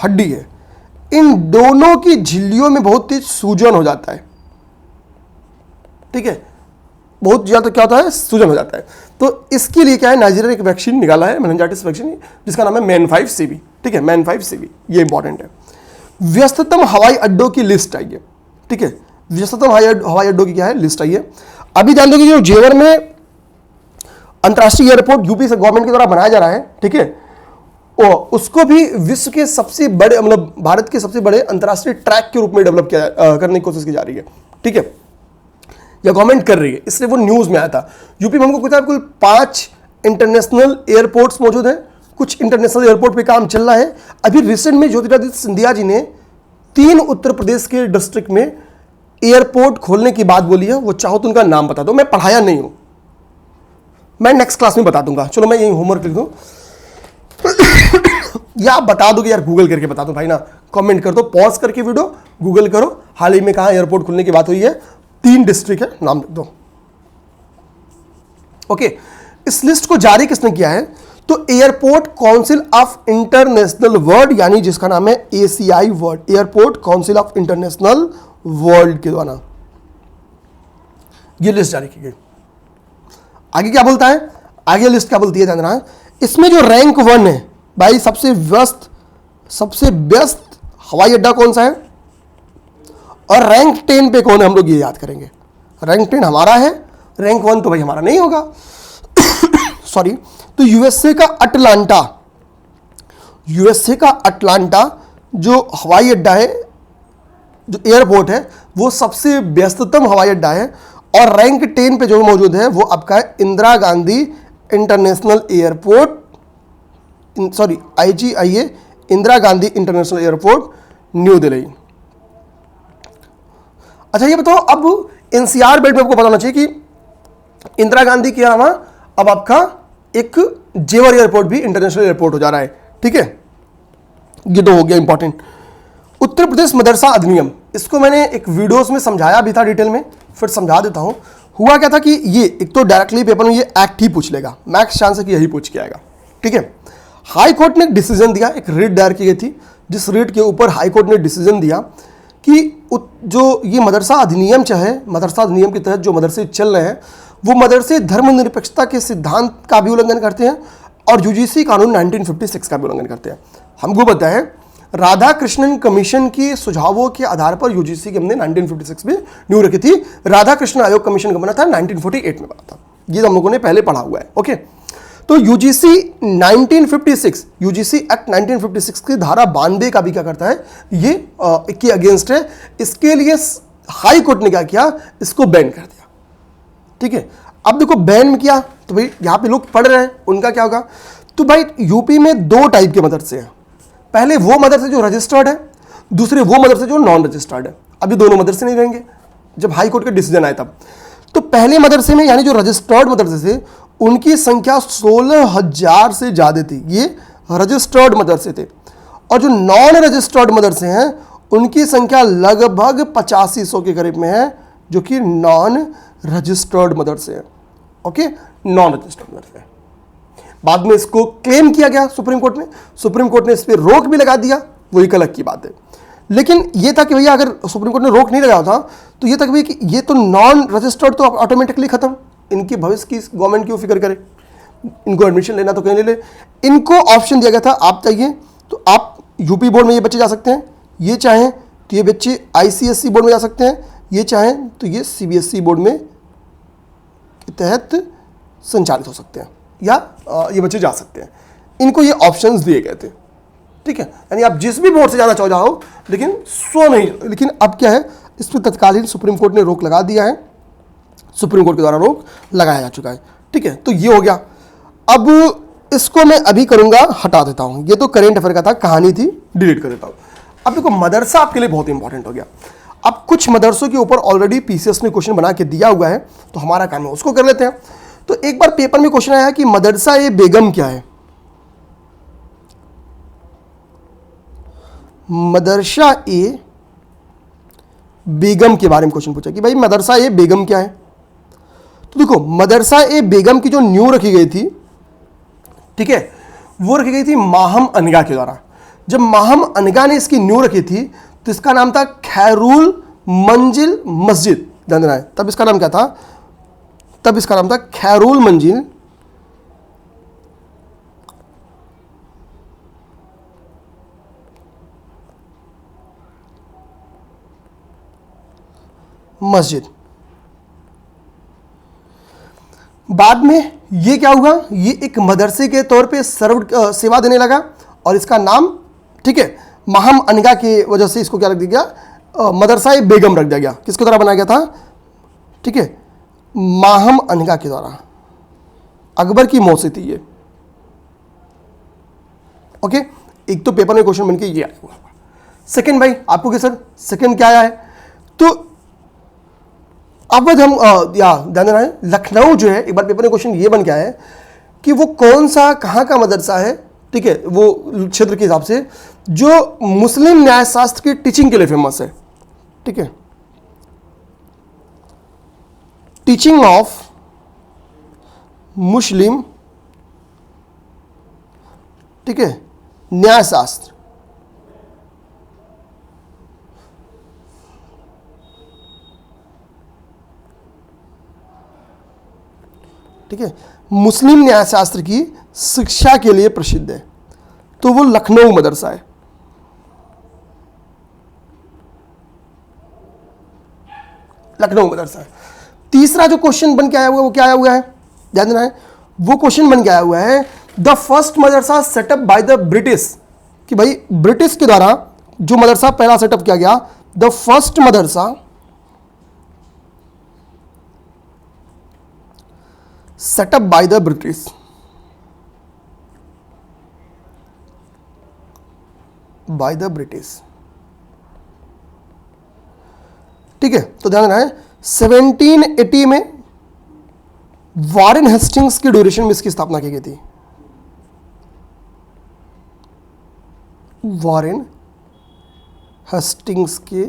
हड्डी है, इन दोनों की झिल्लियों में बहुत तेज सूजन हो जाता है, ठीक है, बहुत ज्यादा क्या होता है, सूजन हो जाता है। तो इसके लिए क्या है, नाइजीरिया ने एक वैक्सीन निकाला है, मेनिंजाइटिस वैक्सीन, जिसका नाम है MEN5CV, ठीक है, MEN5CV, ये इंपॉर्टेंट है। व्यस्ततम हवाई अड्डों की लिस्ट आई है, ठीक है, व्यस्ततम हवाई अड्डों की क्या है, लिस्ट आई है। अभी जान दो कि जो जेवर में अंतर्राष्ट्रीय एयरपोर्ट यूपी से गवर्नमेंट के द्वारा बनाया जा रहा है, ठीक है, उसको भी विश्व के सबसे बड़े मतलब भारत के सबसे बड़े अंतर्राष्ट्रीय ट्रैक के रूप में डेवलप किया करने की कोशिश की जा रही है। ठीक है, या गवर्नमेंट कर रही है, इसलिए वो न्यूज में आया था। यूपी में हमको पता है कुल 5 इंटरनेशनल एयरपोर्ट्स मौजूद हैं, कुछ इंटरनेशनल एयरपोर्ट पे काम चल रहा है। अभी रिसेंट में ज्योतिरादित्य सिंधिया जी ने 3 उत्तर प्रदेश के डिस्ट्रिक्ट में एयरपोर्ट खोलने की बात बोली है। वो चाहो तो उनका नाम बता दो, मैं पढ़ाया नहीं हूं, मैं नेक्स्ट क्लास में बता दूंगा। चलो मैं यही होमवर्क लिख दूं या आप बता दो कि यार गूगल करके बता दो भाई ना, कमेंट कर दो, पॉज करके वीडियो गूगल करो, हाल ही में कहां एयरपोर्ट खुलने की बात हुई है, 3 डिस्ट्रिक्ट है, नाम लिख दो। ओके, इस लिस्ट को जारी किसने किया है? तो airport council of international world, यानी जिसका नाम है ACI world, airport council of international world के द्वारा यह लिस्ट जारी की गई। आगे क्या बोलता है? आगे लिस्ट क्या बोलती है, ध्यान रहा। इसमें जो रैंक 1 है भाई, सबसे व्यस्त हवाई अड्डा कौन सा है, और रैंक 10 पे कौन है, हम लोग ये याद करेंगे। रैंक 10 हमारा है, रैंक 1 तो भाई हमारा नहीं होगा सॉरी। तो यूएसए का अटलांटा जो हवाई अड्डा है, जो एयरपोर्ट है, वो सबसे व्यस्ततम हवाई अड्डा है, और रैंक 10 पे जो मौजूद है वो आपका है Indira Gandhi international airport, sorry IGIA, Indira Gandhi international airport, new Delhi. अच्छा ये बताओ, अब एनसीआर बेल्ट में आपको पता होना चाहिए कि इंदिरा गांधी के अलावा अब आपका एक जेवर एयरपोर्ट भी इंटरनेशनल एयरपोर्ट हो जा रहा है। ठीक है, ये तो हो गया इंपॉर्टेंट। उत्तर प्रदेश मदरसा अधिनियम, इसको मैंने एक वीडियोस में समझाया भी था डिटेल में, फिर समझा देता हूं। हुआ क्या था कि ये एक तो डायरेक्टली पेपर में ये एक्ट ही पूछ लेगा, मैक्स चांस है कि यही पूछ के आएगा। ठीक है, हाई कोर्ट ने एक डिसीजन दिया, एक रिट दायर की गई थी, जिस रिट के ऊपर हाई कोर्ट ने डिसीजन दिया कि जो ये मदरसा अधिनियम चाहे, मदरसा अधिनियम के तहत जो मदरसे चल रहे हैं वो मदरसे धर्मनिरपेक्षता के सिद्धांत का भी उल्लंघन करते हैं और यूजीसी कानून 1956 का भी उल्लंघन करते हैं। हमको पता है राधा कृष्णन कमीशन के सुझावों के आधार पर यूजीसी की हमने 1956 में न्यू रखी थी। राधा कृष्ण आयोग कमीशन का बना था 1948 में बना था, ये हम लोगों ने पहले पढ़ा हुआ है। ओके, तो यूजीसी एक्ट 1956 की धारा 92 का भी क्या करता है, ये के अगेंस्ट है। इसके लिए हाई कोर्ट ने क्या किया, इसको बैन कर दिया। ठीक है, अब देखो बैन में किया तो भाई यहां पे लोग पढ़ रहे हैं, उनका क्या होगा? तो भाई यूपी में 2 टाइप के मदरसे हैं, पहले वो मदरसे जो रजिस्टर्ड है, दूसरे वो मदरसे जो नॉन रजिस्टर्ड है। अभी दोनों मदरसे नहीं रहेंगे जब हाई कोर्ट का डिसीजन आया तब। तो पहले मदरसे में यानी जो रजिस्टर्ड मदरसे थे उनकी संख्या 16,000 से ज्यादा थी, ये रजिस्टर्ड मदरसे थे, और जो नॉन रजिस्टर्ड मदरसे हैं उनकी संख्या लगभग 8500 के करीब में है, जो कि नॉन रजिस्टर्ड मदरसे हैं। ओके, नॉन रजिस्टर्ड मदरसे। बाद में इसको क्लेम किया गया सुप्रीम कोर्ट ने इस पर रोक भी लगा दिया, वो एक अलग की बात है। लेकिन ये था कि भैया अगर सुप्रीम कोर्ट ने रोक नहीं लगाया था तो ये था कि भैया कि ये तो नॉन रजिस्टर्ड तो ऑटोमेटिकली खत्म, इनके भविष्य की गवर्नमेंट क्यों फिक्र करे, इनको एडमिशन लेना तो कहीं ले ले। इनको ऑप्शन दिया गया था, आप चाहिए तो आप यूपी बोर्ड में ये बच्चे जा सकते हैं, ये चाहें तो ये बच्चे ICSE बोर्ड में जा सकते हैं, ये चाहें तो ये CBSE बोर्ड में के तहत संचालित हो सकते हैं, या ये बच्चे जा सकते हैं। इनको ये ऑप्शंस दिए गए थे। ठीक है, यानी आप जिस भी बोर्ड से जाना चाहो जाओ, लेकिन लेकिन अब क्या है, इस पर तत्कालीन सुप्रीम कोर्ट ने रोक लगा दिया है, सुप्रीम कोर्ट के द्वारा रोक लगाया जा चुका है। ठीक है, तो ये हो गया। अब इसको मैं अभी करूंगा, हटा देता हूं, ये तो करेंट अफेयर का था, कहानी थी, डिलीट कर देता हूं। अब देखो मदरसा आपके लिए बहुत इंपॉर्टेंट हो गया। अब कुछ मदरसों के ऊपर ऑलरेडी PCS ने क्वेश्चन बना के दिया हुआ है, तो हमारा काम है उसको कर लेते हैं। तो एक बार पेपर में क्वेश्चन आया कि मदरसा ए बेगम क्या है। मदरसा ए बेगम के बारे में क्वेश्चन पूछा कि भाई मदरसा ए बेगम क्या है। तो देखो मदरसा ए बेगम की जो न्यू रखी गई थी, ठीक है, वो रखी गई थी माहम अनगा के द्वारा। जब माहम अनगा ने इसकी न्यू रखी थी तो इसका नाम था खैरुल मंजिल मस्जिद, ध्यान देना है। तब इसका नाम क्या था, तब इसका नाम था खैरुल मंजिल मस्जिद। बाद में ये क्या हुआ, ये एक मदरसे के तौर पे सेवा देने लगा और इसका नाम, ठीक है, माहम अनगा की वजह से इसको क्या रख दिया गया, मदरसा बेगम रख दिया गया। किसके द्वारा बनाया गया था, ठीक है, माहम अनगा के द्वारा। अकबर की मौसी थी ये। ओके, एक तो पेपर में क्वेश्चन बन के ये आया हुआ। सेकंड भाई आपको क्या सर, सेकंड क्या आया है, तो अब हम ध्यान देना है, लखनऊ जो है, एक बार पेपर में क्वेश्चन ये बन के आया है कि वो कौन सा कहाँ का मदरसा है, ठीक है, वो क्षेत्र के हिसाब से जो मुस्लिम न्यायशास्त्र की टीचिंग के लिए फेमस है, ठीक है, टीचिंग ऑफ मुस्लिम, ठीक है, न्यायशास्त्र, ठीक है, मुस्लिम न्यायशास्त्र की शिक्षा के लिए प्रसिद्ध है, तो वो लखनऊ मदरसा है। लखनऊ मदरसा है। तीसरा जो क्वेश्चन बन के आया हुआ है वो क्या आया हुआ है, ध्यान देना है, वो क्वेश्चन बन के आया हुआ है the first Madrasa setup by the British, कि भाई ब्रिटिश के द्वारा जो मदरसा पहला सेटअप किया गया, the first Madrasa setup by the British, by the British, ठीक है। तो ध्यान देना है 1780 में वॉरेन हेस्टिंग्स की ड्यूरेशन में इसकी स्थापना की गई थी। वॉरेन हेस्टिंग्स के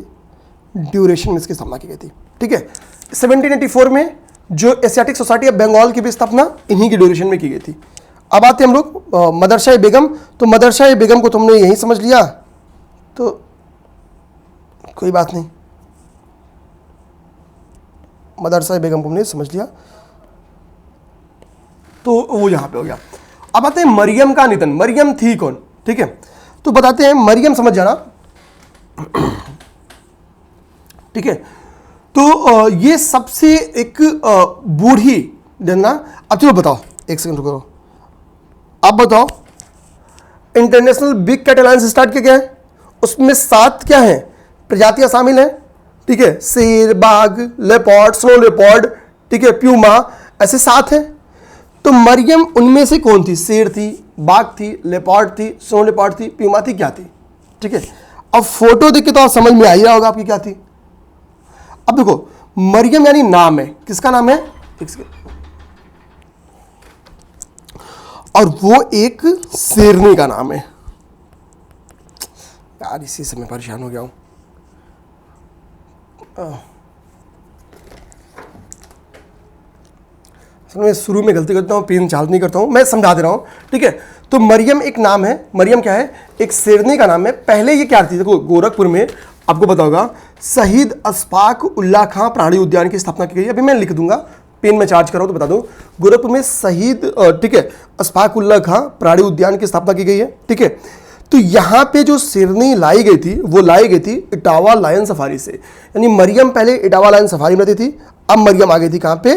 ड्यूरेशन में इसकी स्थापना की गई थी, ठीक है। 1784 में जो एशियाटिक सोसाइटी ऑफ बंगाल की भी स्थापना इन्हीं की ड्यूरेशन में की गई थी। अब आते हैं हम लोग मदरसा बेगम। तो मदरसा बेगम को तुमने यही समझ लिया तो कोई बात नहीं, मदरसा बेगम को हमने समझ लिया तो वो यहां पे हो गया। अब आते हैं मरियम का निधन। मरियम थी कौन, ठीक है, तो बताते हैं मरियम, समझ जाना, ठीक है। तो ये सबसे एक बूढ़ी जानना। अब चलो बताओ, एक सेकंड रुको, आप बताओ international big cat alliance start किया गया है, उसमें 7 क्या है प्रजातियां शामिल हैं, ठीक है, शेर, बाघ, लेपर्ड, स्नो लेपर्ड, ठीक है, प्यूमा, ऐसे 7 हैं। तो मरियम उनमें से कौन थी, शेर थी, बाघ थी, लेपर्ड थी, स्नो लेपर्ड थी, प्यूमा थी, क्या थी, ठीक है। अब फोटो देख के तो आप समझ में आ ही रहा होगा आपकी क्या थी। अब देखो मरियम यानी नाम है, किसका नाम है, और वो एक शेरनी का नाम है। यार इसी से मैं परेशान हो गया हूं। मैं शुरू में गलती करता हूँ, पेन चार्ज नहीं करता हूँ, मैं समझा दे रहा हूँ, ठीक है। तो मरियम एक नाम है, मरियम क्या है, एक शेरनी का नाम है। पहले ये क्या थी, देखो गोरखपुर में आपको पता होगा शहीद अशफाक उल्लाह खां प्राणी उद्यान की स्थापना की गई। अभी मैं लिख दूंगा, पेन में चार्ज कर रहा हूँ तो बता दूं, गोरखपुर में शहीद, ठीक है, अशफाक उल्लाह खां प्राणी उद्यान की स्थापना की गई है, ठीक है। तो यहाँ पे जो शेरनी लाई गई थी वो लाई गई थी इटावा लायन सफारी से, यानी मरियम पहले इटावा लायन सफारी में रहती थी, अब मरियम आ गई थी कहाँ पे,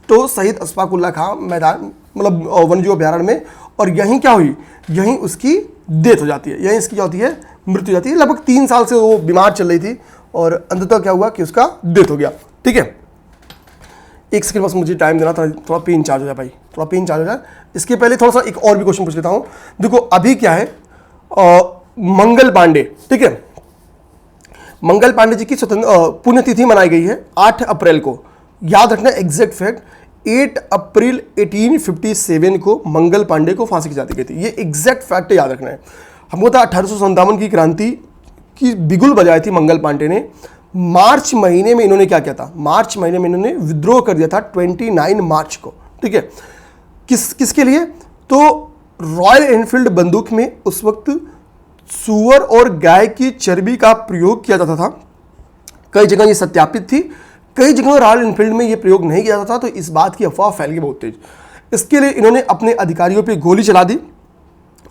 तो शहीद अशफाक उल्लाह खां मैदान, मतलब वन्यजीव अभ्यारण्य में, और यहीं क्या हुई, यहीं उसकी डेथ हो जाती है, यहीं इसकी क्या होती है, मृत्यु हो जाती है। लगभग 3 साल से वो बीमार चल रही थी और अंततः क्या हुआ कि उसका डेथ हो गया, ठीक है। एक सेकंड बस मुझे टाइम देना, थोड़ा पेन चार्ज हो जाए भाई, थोड़ा पेन चार्ज हो जाए। इसके पहले थोड़ा सा एक और भी क्वेश्चन पूछ लेता हूँ। देखो अभी क्या है, मंगल पांडे, ठीक है, मंगल पांडे जी की पुण्यतिथि मनाई गई है 8 अप्रैल को। याद रखना एग्जैक्ट फैक्ट, 8 अप्रैल 1857 को मंगल पांडे को फांसी की जाती गई थी। ये एग्जैक्ट फैक्ट याद रखना है। हमको था 1857 की क्रांति की बिगुल बजाई थी मंगल पांडे ने। मार्च महीने में इन्होंने क्या किया था, मार्च महीने में इन्होंने विद्रोह कर दिया था 29 मार्च को, ठीक है। किसके लिए, तो रॉयल एनफील्ड बंदूक में उस वक्त सुअर और गाय की चर्बी का प्रयोग किया जाता था। कई जगह ये सत्यापित थी, कई जगह रॉयल एनफील्ड में ये प्रयोग नहीं किया जाता था, तो इस बात की अफवाह फैल गई बहुत तेज। इसके लिए इन्होंने अपने अधिकारियों पे गोली चला दी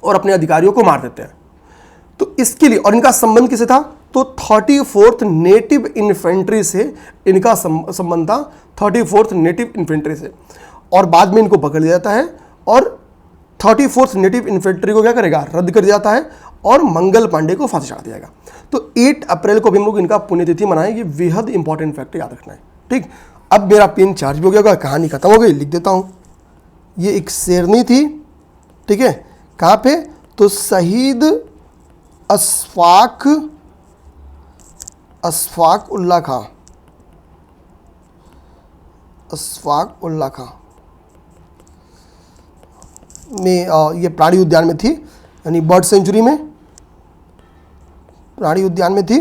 और अपने अधिकारियों को मार देते हैं। तो इसके लिए, और इनका संबंध किसे था, तो 34th नेटिव इन्फेंट्री से इनका संबंध था, 34th नेटिव इन्फेंट्री से। और बाद में इनको पकड़ लिया जाता है और 34th नेटिव इन्फेंट्री को क्या करेगा, रद्द कर दिया जाता है और मंगल पांडे को फांसी चढ़ा दिया जाएगा। तो 8 अप्रैल को भी हम लोग इनका पुण्यतिथि मनाएं, ये बेहद इंपॉर्टेंट फैक्ट याद रखना है। ठीक, अब मेरा पेन चार्ज भी हो गया, कहानी खत्म हो गई, लिख देता हूं। ये एक शेरनी थी, ठीक है, कहां पे, तो शहीद अशफाक उल्ला खां, अशफाक उल्ला खां में ये प्राणी उद्यान में थी, यानी बर्ड सेंचुरी में, प्राणी उद्यान में थी।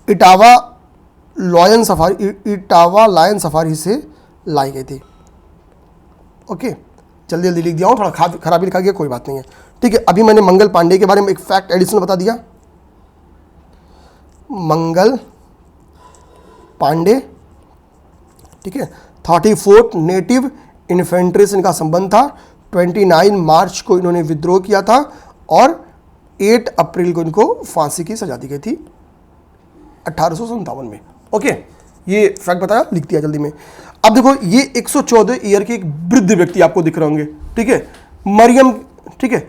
इटावा लायन सफारी से लाई गई थी। ओके, जल्दी जल्दी लिख दिया हूँ, थोड़ा खराबी लिखा गया, कोई बात नहीं है। ठीक है, अभी मैंने मंगल पांडे के बारे में एक फैक्ट एडिशनल बता दिया। मंगल पांडे, ठीक है, 34th नेटिव इन्फेंट्री से इनका संबंध था। 29 मार्च को इन्होंने विद्रोह किया था और 8 अप्रैल को इनको फांसी की सजा दी गई थी 1857 में। ओके, ये फैक्ट बताया, लिख दिया जल्दी में। अब देखो, ये 114 ईयर के एक वृद्ध व्यक्ति आपको दिख रहे होंगे, ठीक है, मरियम, ठीक है,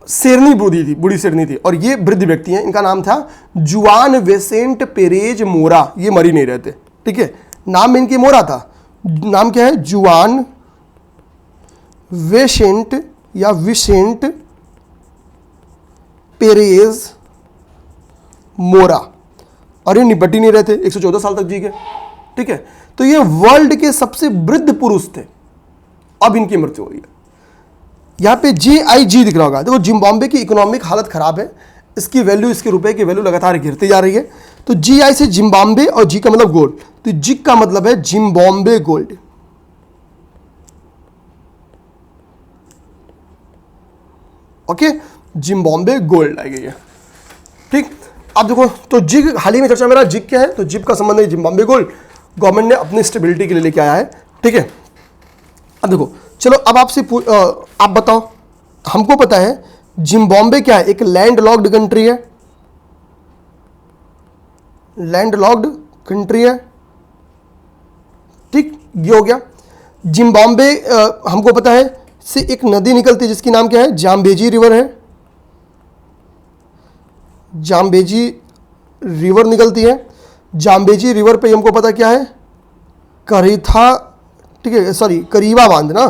शेरनी बूढ़ी शेरनी थी, और ये वृद्ध व्यक्ति हैं, इनका नाम था जुआन वेसेंट पेरेज मोरा। ये मरी नहीं रहते, ठीक है, नाम इनकी मोरा था। नाम क्या है, जुआन वेसेंट या विसेंट पेरेज मोरा, और ये निपट ही नहीं रहते, 114 साल तक जी गए। ठीक है, तो ये वर्ल्ड के सबसे वृद्ध पुरुष थे। अब इनकी मृत्यु हुई है। यहां पे JIG दिख रहा होगा, देखो जिम्बाब्वे की इकोनॉमिक हालत खराब है, इसकी वैल्यू, इसके रुपए की वैल्यू लगातार गिरती जा रही है। तो GI से जिम्बाब्वे और जी का मतलब गोल्ड, तो जी का मतलब है Zimbabwe Gold. Okay, Zimbabwe Gold आई गई है। ठीक, अब देखो, तो जिग हाल ही में चर्चा, मेरा जिग क्या है, तो जिग का संबंध है जिम्बाब्वे गोल्ड, गवर्नमेंट ने अपनी स्टेबिलिटी के लिए लेके आया है। ठीक है, अब देखो, चलो अब आपसे आप बताओ, हमको पता है जिम्बाब्वे क्या है, एक लैंडलॉक्ड कंट्री है, लैंडलॉक्ड कंट्री है। ठीक, ये हो गया। जिम्बाब्वे हमको पता है से एक नदी निकलती है जिसकी नाम क्या है, जाम्बेजी रिवर है, जाम्बेजी रिवर निकलती है। जाम्बेजी रिवर पे हमको पता क्या है, करीथा, ठीक है, सॉरी करीबा बांध ना,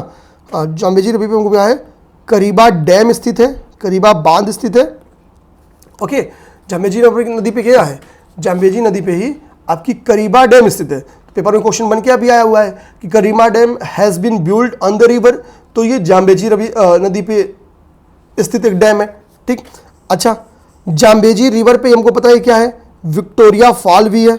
जाम्बेजी रिवर पे हमको क्या है, करीबा डैम स्थित है, करीबा बांध स्थित है। ओके, जाम्बेजी नदी पे क्या है, जाम्बेजी नदी पे ही आपकी करीबा डैम स्थित है। पेपर में क्वेश्चन बन के अभी आया हुआ है कि Kariba Dam has been build on the river, तो ये जाम्बेजी नदी पे स्थित एक डैम है। ठीक, अच्छा, जाम्बेजी रिवर पे हमको पता है क्या है, विक्टोरिया फॉल भी है,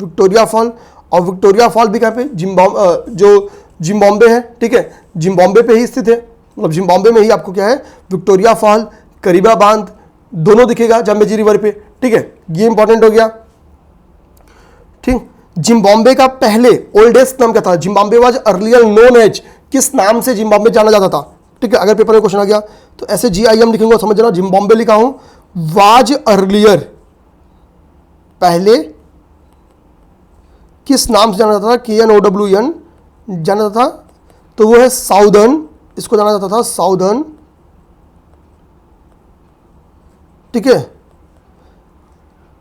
विक्टोरिया फॉल, और विक्टोरिया फॉल भी कहाँ पे, जो जिम्बाब्वे है। ठीक है, जिम्बाब्वे पे ही स्थित है, मतलब जिम्बाब्वे में ही आपको क्या है, विक्टोरिया फॉल, करीबा बांध, दोनों दिखेगा जाम्बेजी रिवर पे। ठीक है, ये इंपॉर्टेंट हो गया। ठीक, जिम्बाब्वे का पहले ओल्डेस्ट नाम क्या था, Zimbabwe was earlier known as, किस नाम से जिम्बाब्वे जाना जाता था। ठीक है, अगर पेपर में क्वेश्चन आ गया तो ऐसे GIM लिखेंगे, समझना, जिम्बाब्वे लिखा हूं, वाज अर्लियर, पहले किस नाम से जाना जाता था, KNOWN जाना जाता था, तो वो है साउदर्न, इसको जाना जाता था साउदर्न। ठीक है,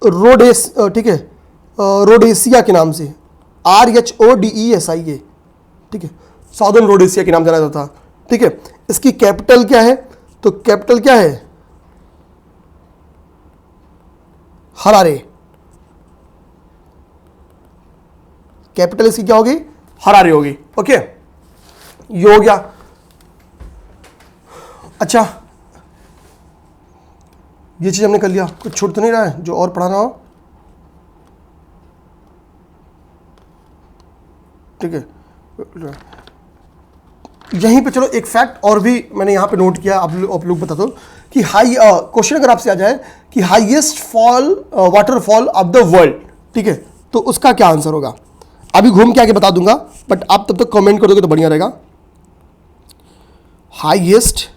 ठीक है, रोडेसिया के नाम से, RHODESIA, ठीक है, साउदर्न रोडेसिया के नाम जाना जाता था। ठीक है, इसकी कैपिटल क्या है, तो कैपिटल क्या है, हरारे, कैपिटल इसकी क्या होगी, हरारे होगी। ओके, ये हो गया। अच्छा, ये चीज हमने कर लिया, कुछ छूट तो नहीं रहा है जो और पढ़ाना हो। ठीक है, यहीं पे चलो एक फैक्ट और भी मैंने यहां पे नोट किया, आप लोग बता दो कि क्वेश्चन अगर आपसे आ जाए कि highest waterfall of the world, ठीक है, तो उसका क्या आंसर होगा। अभी घूम के आगे बता दूंगा, बट आप तब तक कमेंट कर दोगे तो बढ़िया रहेगा। Highest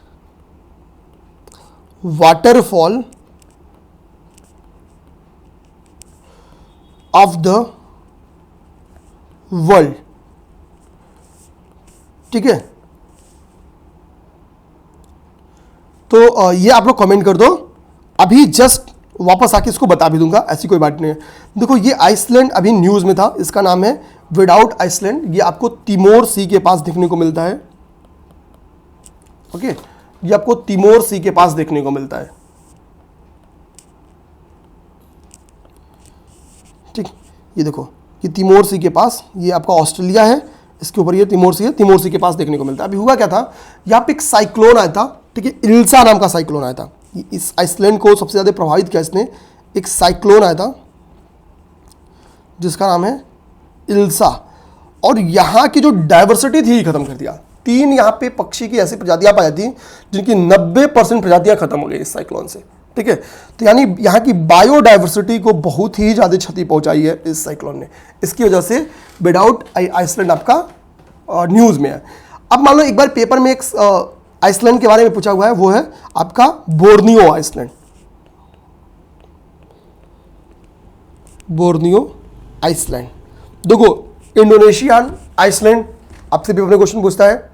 waterfall of the world, ठीक है, तो ये आप लोग कमेंट कर दो, अभी जस्ट वापस आके इसको बता भी दूंगा, ऐसी कोई बात नहीं है। देखो ये आइसलैंड अभी न्यूज़ में था, इसका नाम है विदाउट आइसलैंड। ये आपको तिमोर सी के पास देखने को मिलता है। ओके, ये आपको तिमोर सी के पास देखने को मिलता है। ठीक, ये देखो ये तिमोर सी के पास, ये आपका ऑस्ट्रेलिया है, इसके ऊपर ये तिमोर सी है, तिमोर सी के पास देखने को मिलता है। अभी हुआ क्या था, यहाँ पे एक साइक्लोन आया था, ठीक है, इल्सा नाम का साइक्लोन आया था। इस आइसलैंड को सबसे ज़्यादा प्रभावित किया इसने, एक साइक्लोन आया था जिसका नाम है इल्सा, और यहाँ की जो डाइवर्सिटी थी खत्म कर दिया। 3 यहाँ पे पक्षी की ऐसी प्रजातियाँ पाई जाती जिनकी 90% प्रजातियाँ खत्म हो गई इस साइक्लोन से। ठीक है, तो यानी यहाँ की बायोडाइवर्सिटी को बहुत ही ज़्यादा क्षति पहुँचाई है इस साइक्लोन ने। इसकी वजह से विदाउट आइसलैंड आपका न्यूज़ में है। अब मान लो एक बार पेपर में एक आइसलैंड के बारे में पूछा हुआ है, वो है आपका बोर्नियो आइसलैंड। बोर्नियो आइसलैंड, देखो इंडोनेशियन आइसलैंड आपसे पेपर में क्वेश्चन पूछता है।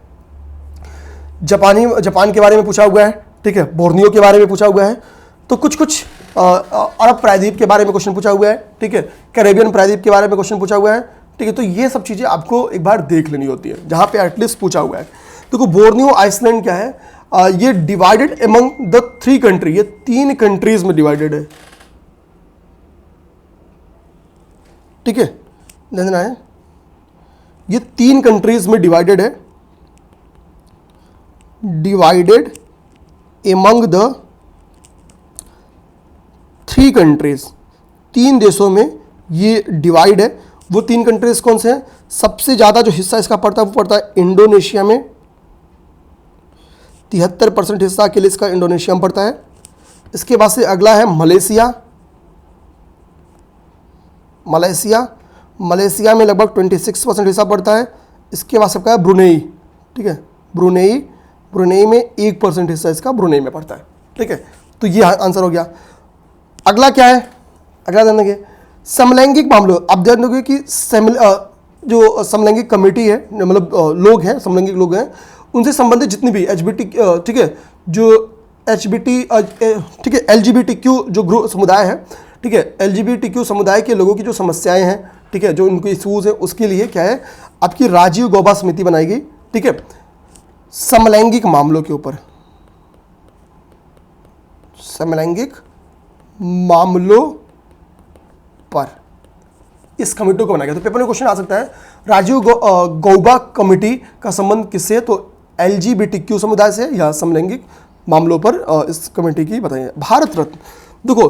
जापान के बारे में पूछा हुआ है, ठीक है, बोर्नियो के बारे में पूछा हुआ है। तो कुछ अरब प्रायद्वीप के बारे में क्वेश्चन पूछा हुआ है, ठीक है, कैरेबियन प्रायद्वीप के बारे में क्वेश्चन पूछा हुआ है, ठीक है। तो ये सब चीज़ें आपको एक बार देख लेनी होती है जहाँ पे एटलीस्ट पूछा हुआ है। देखो बोर्नियो आइसलैंड क्या है, ये डिवाइडेड एमंग द 3 कंट्री, ये 3 कंट्रीज में डिवाइडेड है। ठीक है, ध्यान देना है, ये 3 कंट्रीज में डिवाइडेड है, डिवाइडेड एमंग द 3 कंट्रीज, 3 देशों में ये डिवाइड है। वो 3 कंट्रीज कौन से हैं? सबसे ज़्यादा जो हिस्सा इसका पड़ता है वो पड़ता है इंडोनेशिया में, 73% हिस्सा के लिए इसका इंडोनेशिया में पड़ता है। इसके बाद से अगला है मलेशिया, मलेशिया में लगभग 26% हिस्सा पड़ता है। इसके बाद सबका है ब्रुनेई, ठीक है, ब्रुनेई में 1% हिस्सा इसका ब्रुनेई में पड़ता है। ठीक है, तो ये आंसर हो गया। अगला क्या है, अगला ध्यान देंगे समलैंगिक मामलों। अब ध्यान दोगे कि जो समलैंगिक कमेटी है, मतलब लोग हैं, समलैंगिक लोग हैं, उनसे संबंधित जितनी भी एचबीटी, ठीक है, जो एचबीटी, ठीक है, एलजीबीटीक्यू जो ग्रुप समुदाय है, ठीक है, एलजीबीटीक्यू समुदाय के लोगों की जो समस्याएं हैं, ठीक है, जो उनके इशूज़ हैं, उसके लिए क्या है आपकी राजीव गौबा समिति बनाई गई। ठीक है, समलैंगिक मामलों के ऊपर, समलैंगिक मामलों पर इस कमेटी को बनाया गया। तो पेपर में क्वेश्चन आ सकता है राजीव गौबा कमेटी का संबंध किससे है, तो एलजीबीटीक्यू समुदाय से या समलैंगिक मामलों पर इस कमेटी की बताइए। भारत रत्न, देखो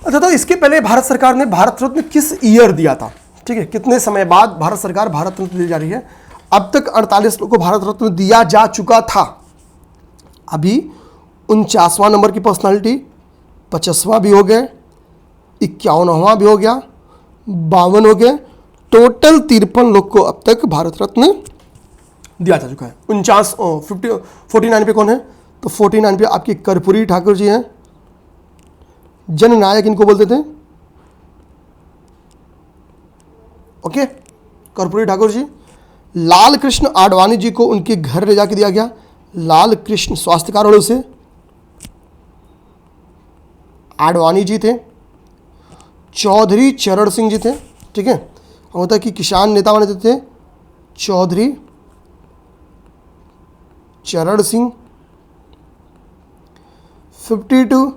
अच्छा, तो इसके पहले भारत सरकार ने भारत रत्न किस ईयर दिया था, ठीक है, कितने समय बाद भारत सरकार भारत रत्न दी जा रही है। अब तक 48 लोगों को भारत रत्न दिया जा चुका था। अभी 49वां नंबर की पर्सनालिटी, 50वां भी हो गए, 51वां भी हो गया, 52 हो गए, टोटल 53 लोग को अब तक भारत रत्न दिया जा चुका है। 49 पे कौन है, तो 49 पे आपके कर्पूरी ठाकुर जी हैं, जननायक इनको बोलते थे। ओके, कर्पूरी ठाकुर जी। लाल कृष्ण आडवाणी जी को उनके घर ले जाके दिया गया, लाल कृष्ण स्वास्थ्य कारणों से आडवाणी जी थे। चौधरी चरण सिंह जी थे, ठीक है, होता है कि किसान नेता बने थे, चौधरी चरण सिंह। 52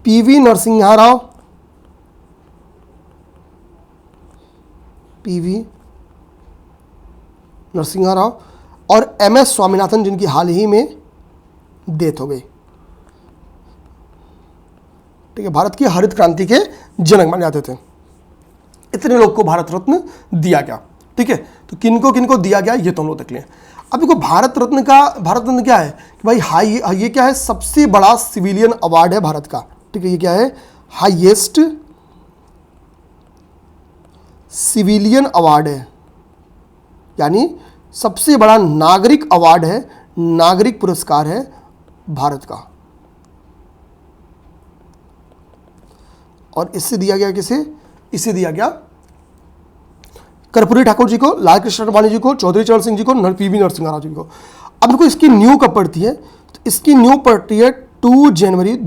पीवी नरसिंहा राव, पीवी नरसिंहा राव, और एमएस स्वामीनाथन जिनकी हाल ही में डेथ हो गई। ठीक है, भारत की हरित क्रांति के जनक माने जाते थे। इतने लोग को भारत रत्न दिया गया। ठीक है, तो किनको किनको दिया गया ये तो हम लोग देख लें। अब देखो भारत रत्न क्या है कि भाई ये क्या है, सबसे बड़ा सिविलियन अवार्ड है भारत का। ठीक है, ये क्या है, हाईएस्ट सिविलियन अवार्ड है, यानी सबसे बड़ा नागरिक अवार्ड है, नागरिक पुरस्कार है भारत का। और इससे दिया गया किसे, इसे दिया गया कर्पूरी ठाकुर जी को, लाल कृष्ण आडवाणी जी को, चौधरी चरण सिंह जी को, पीवी नरसिंहा राव जी को। अब देखो इसकी न्यू कब पड़ती है, तो इसकी न्यू पड़ती है 2 जनवरी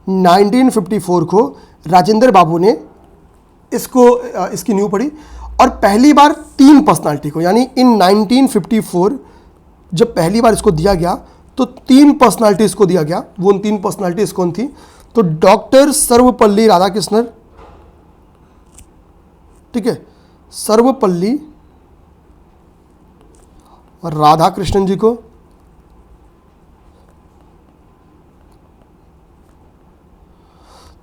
1954 को राजेंद्र बाबू ने इसकी न्यू पढ़ी। और पहली बार 3 पर्सनालिटी को, यानी इन 1954 जब पहली बार इसको दिया गया तो 3 पर्सनालिटीज को दिया गया। वो उन 3 पर्सनालिटीज कौन थी? तो डॉक्टर सर्वपल्ली राधाकृष्णन, ठीक है, सर्वपल्ली राधाकृष्णन जी को,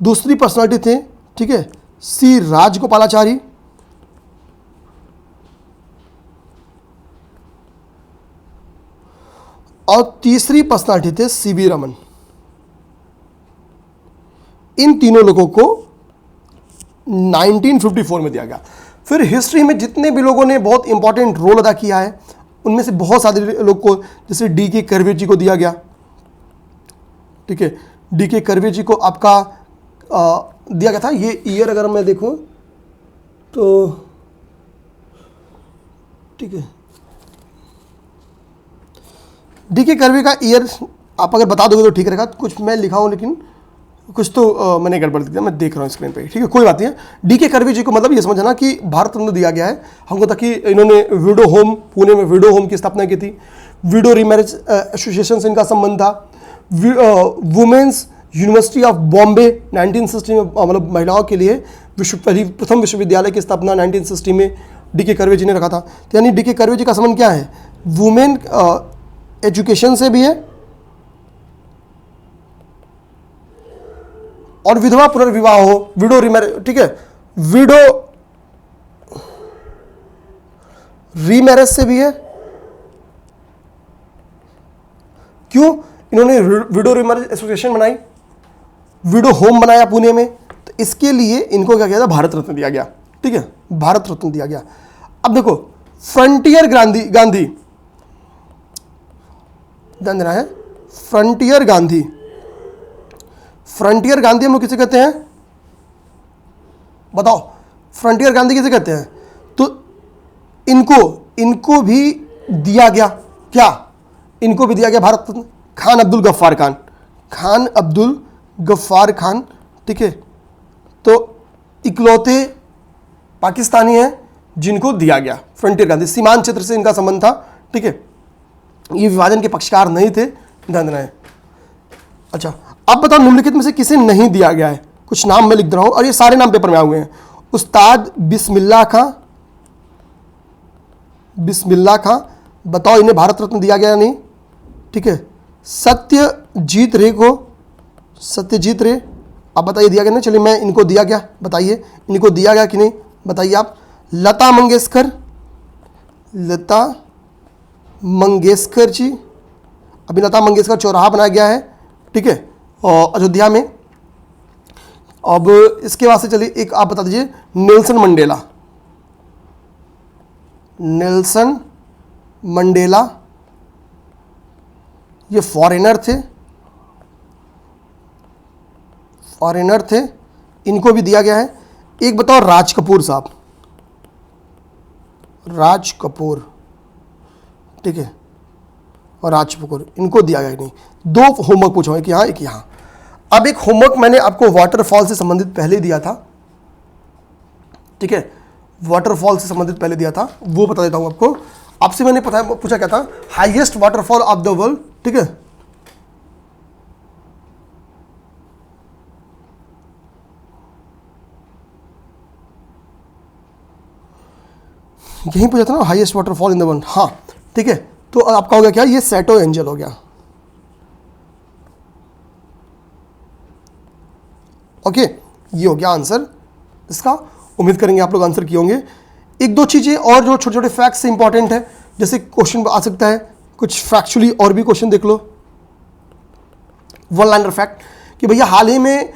दूसरी पर्सनालिटी थे, ठीक है, सी राजगोपालाचारी, और तीसरी पर्सनालिटी थे सीवी रमन। इन तीनों लोगों को 1954 में दिया गया। फिर हिस्ट्री में जितने भी लोगों ने बहुत इंपॉर्टेंट रोल अदा किया है उनमें से बहुत सारे लोग को, जैसे डी.के. कर्वे जी को दिया गया, ठीक है, डी.के. कर्वे जी को आपका दिया गया था। ये ईयर अगर मैं देखूं तो, ठीक है, डी.के. कर्वे का ईयर आप अगर बता दोगे तो ठीक रहेगा। कुछ मैं लिखा हूँ लेकिन कुछ तो मैंने गड़बड़ दिया, मैं देख रहा हूँ स्क्रीन पे, ठीक है, कोई बात नहीं है। डी.के. कर्वे जी को मतलब ये समझना कि भारत रत्न दिया गया है हमको, ताकि इन्होंने विडो होम, पुणे में विडो होम की स्थापना की थी। विडो रीमैरिज एसोसिएशन से इनका संबंध था। वुमेन्स यूनिवर्सिटी ऑफ बॉम्बे 1960 में, मतलब महिलाओं के लिए प्रथम विश्वविद्यालय की स्थापना 1960 में डी.के. कर्वे जी ने रखा था। तो यानी डी.के. कर्वे जी का संबंध क्या है? वुमेन एजुकेशन से भी है और विधवा पुनर्विवाह हो, विडो रीमैरिज, ठीक है, विडो रीमैरिज से भी है। क्यों? इन्होंने विडो रीमैरिज एसोसिएशन बनाई, विडो होम बनाया पुणे में, तो इसके लिए इनको क्या किया था? भारत रत्न दिया गया, ठीक है, भारत रत्न दिया गया। अब देखो फ्रंटियर गांधी ध्यान देना है, फ्रंटियर गांधी हम लोग किसे कहते हैं? बताओ, फ्रंटियर गांधी किसे कहते हैं? तो इनको भी दिया गया, क्या? इनको भी दिया गया भारत रत्न। खान अब्दुल गफ्फार खान, ठीक है, तो इकलौते पाकिस्तानी हैं जिनको दिया गया फ्रंटियर गांधी। सीमांत क्षेत्र से इनका संबंध था, ठीक है, ये विभाजन के पक्षकार नहीं थे, ध्यान देना है। अच्छा, अब बताओ निम्नलिखित में से किसे नहीं दिया गया है? कुछ नाम मैं लिख रहा हूं और ये सारे नाम पेपर में आए हुए हैं। उस्ताद बिस्मिल्लाह खां, बताओ इन्हें भारत रत्न दिया गया या नहीं? ठीक है। सत्यजीत रे, आप बताइए दिया गया नहीं? चलिए मैं इनको दिया गया, बताइए इनको दिया गया कि नहीं, बताइए आप। लता मंगेशकर जी, अभी लता मंगेशकर चौराहा बनाया गया है, ठीक है, और अयोध्या में। अब इसके बाद से चलिए एक आप बता दीजिए, नेल्सन मंडेला, ये फॉरेनर थे, इनको भी दिया गया है। एक बताओ राज कपूर, ठीक है, और राज कपूर, इनको दिया गया नहीं। दो होमवर्क पूछा है, कि यहाँ एक यहाँ। अब एक होमवर्क मैंने आपको वाटरफॉल से संबंधित पहले दिया था, ठीक है, वाटरफॉल से संबंधित पहले दिया था, वो बता देता हूँ आपको। आपसे मैंने पूछा क्या था? Highest waterfall of the world, ठीक है, यही पूछा था ना, highest waterfall in the world. हाँ, ठीक है, तो आपका हो गया क्या? ये सेटो एंजल हो गया। ओके, ये हो गया आंसर इसका। उम्मीद करेंगे आप लोग आंसर किए होंगे। एक दो चीजें और जो छोटे छोटे फैक्ट्स से इंपॉर्टेंट है, जैसे क्वेश्चन आ सकता है कुछ फैक्चुअली, और भी क्वेश्चन देख लो। वन लाइनर फैक्ट कि भैया हाल ही में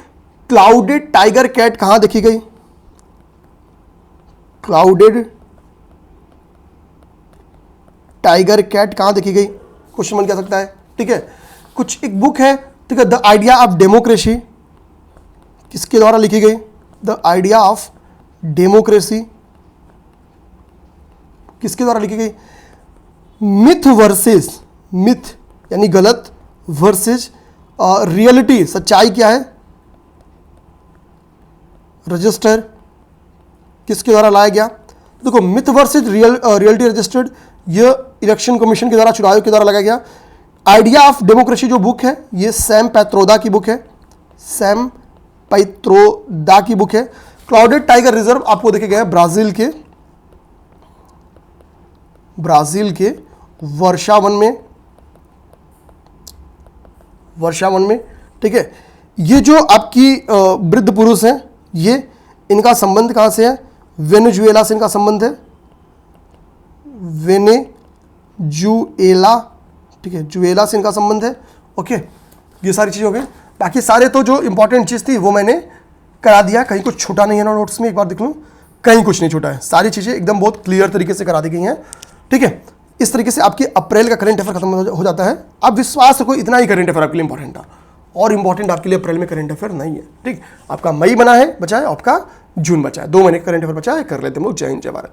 क्लाउडेड टाइगर कैट कहां देखी गई? क्लाउडेड टाइगर कैट कहां देखी गई? क्वेश्चन बन क्या सकता है, ठीक है। कुछ एक बुक है, ठीक है, द आइडिया ऑफ डेमोक्रेसी, किसके द्वारा लिखी गई? द आइडिया ऑफ डेमोक्रेसी किसके द्वारा लिखी गई? मिथ यानी गलत, वर्सेज रियलिटी, सच्चाई क्या है, रजिस्टर किसके द्वारा लाया गया। देखो मिथ वर्सेज रियलिटी रजिस्टर्ड, ये इलेक्शन कमीशन के द्वारा, चुनाव आयोग के द्वारा लगाया गया। आइडिया ऑफ डेमोक्रेसी जो बुक है ये सैम पैत्रोदा की बुक है, सैम पैत्रोदा की बुक है। क्लाउडेड टाइगर रिजर्व आपको देखे गया है ब्राजील के वर्षावन में, ठीक है। ये जो आपकी वृद्ध पुरुष हैं, ये इनका संबंध कहां से है, वेनेजुएला से इनका संबंध है, वेनेजुएला, ठीक है, जुएला से इनका संबंध है। ओके, ये सारी चीजें हो गई। बाकी सारे तो जो इंपॉर्टेंट चीज थी वो मैंने करा दिया, कहीं कुछ छूटा नहीं है ना नोट्स में, एक बार देख लूँ, कहीं कुछ नहीं छूटा है, सारी चीजें एकदम बहुत क्लियर तरीके से करा दी गई हैं, ठीक है। इस तरीके से आपकी अप्रैल का करंट अफेयर खत्म हो जाता है। आप विश्वास रखो, इतना ही करंट अफेयर आपके लिए इंपॉर्टेंट था, और इंपॉर्टेंट आपके लिए अप्रैल में करंट अफेयर नहीं है, ठीक। आपका मई बना है, बचा है, आपका जून बचा है, 2 महीने का करंट अफेयर बचा है, कर लेते हैं लोग। जय हिंद, जय भारत।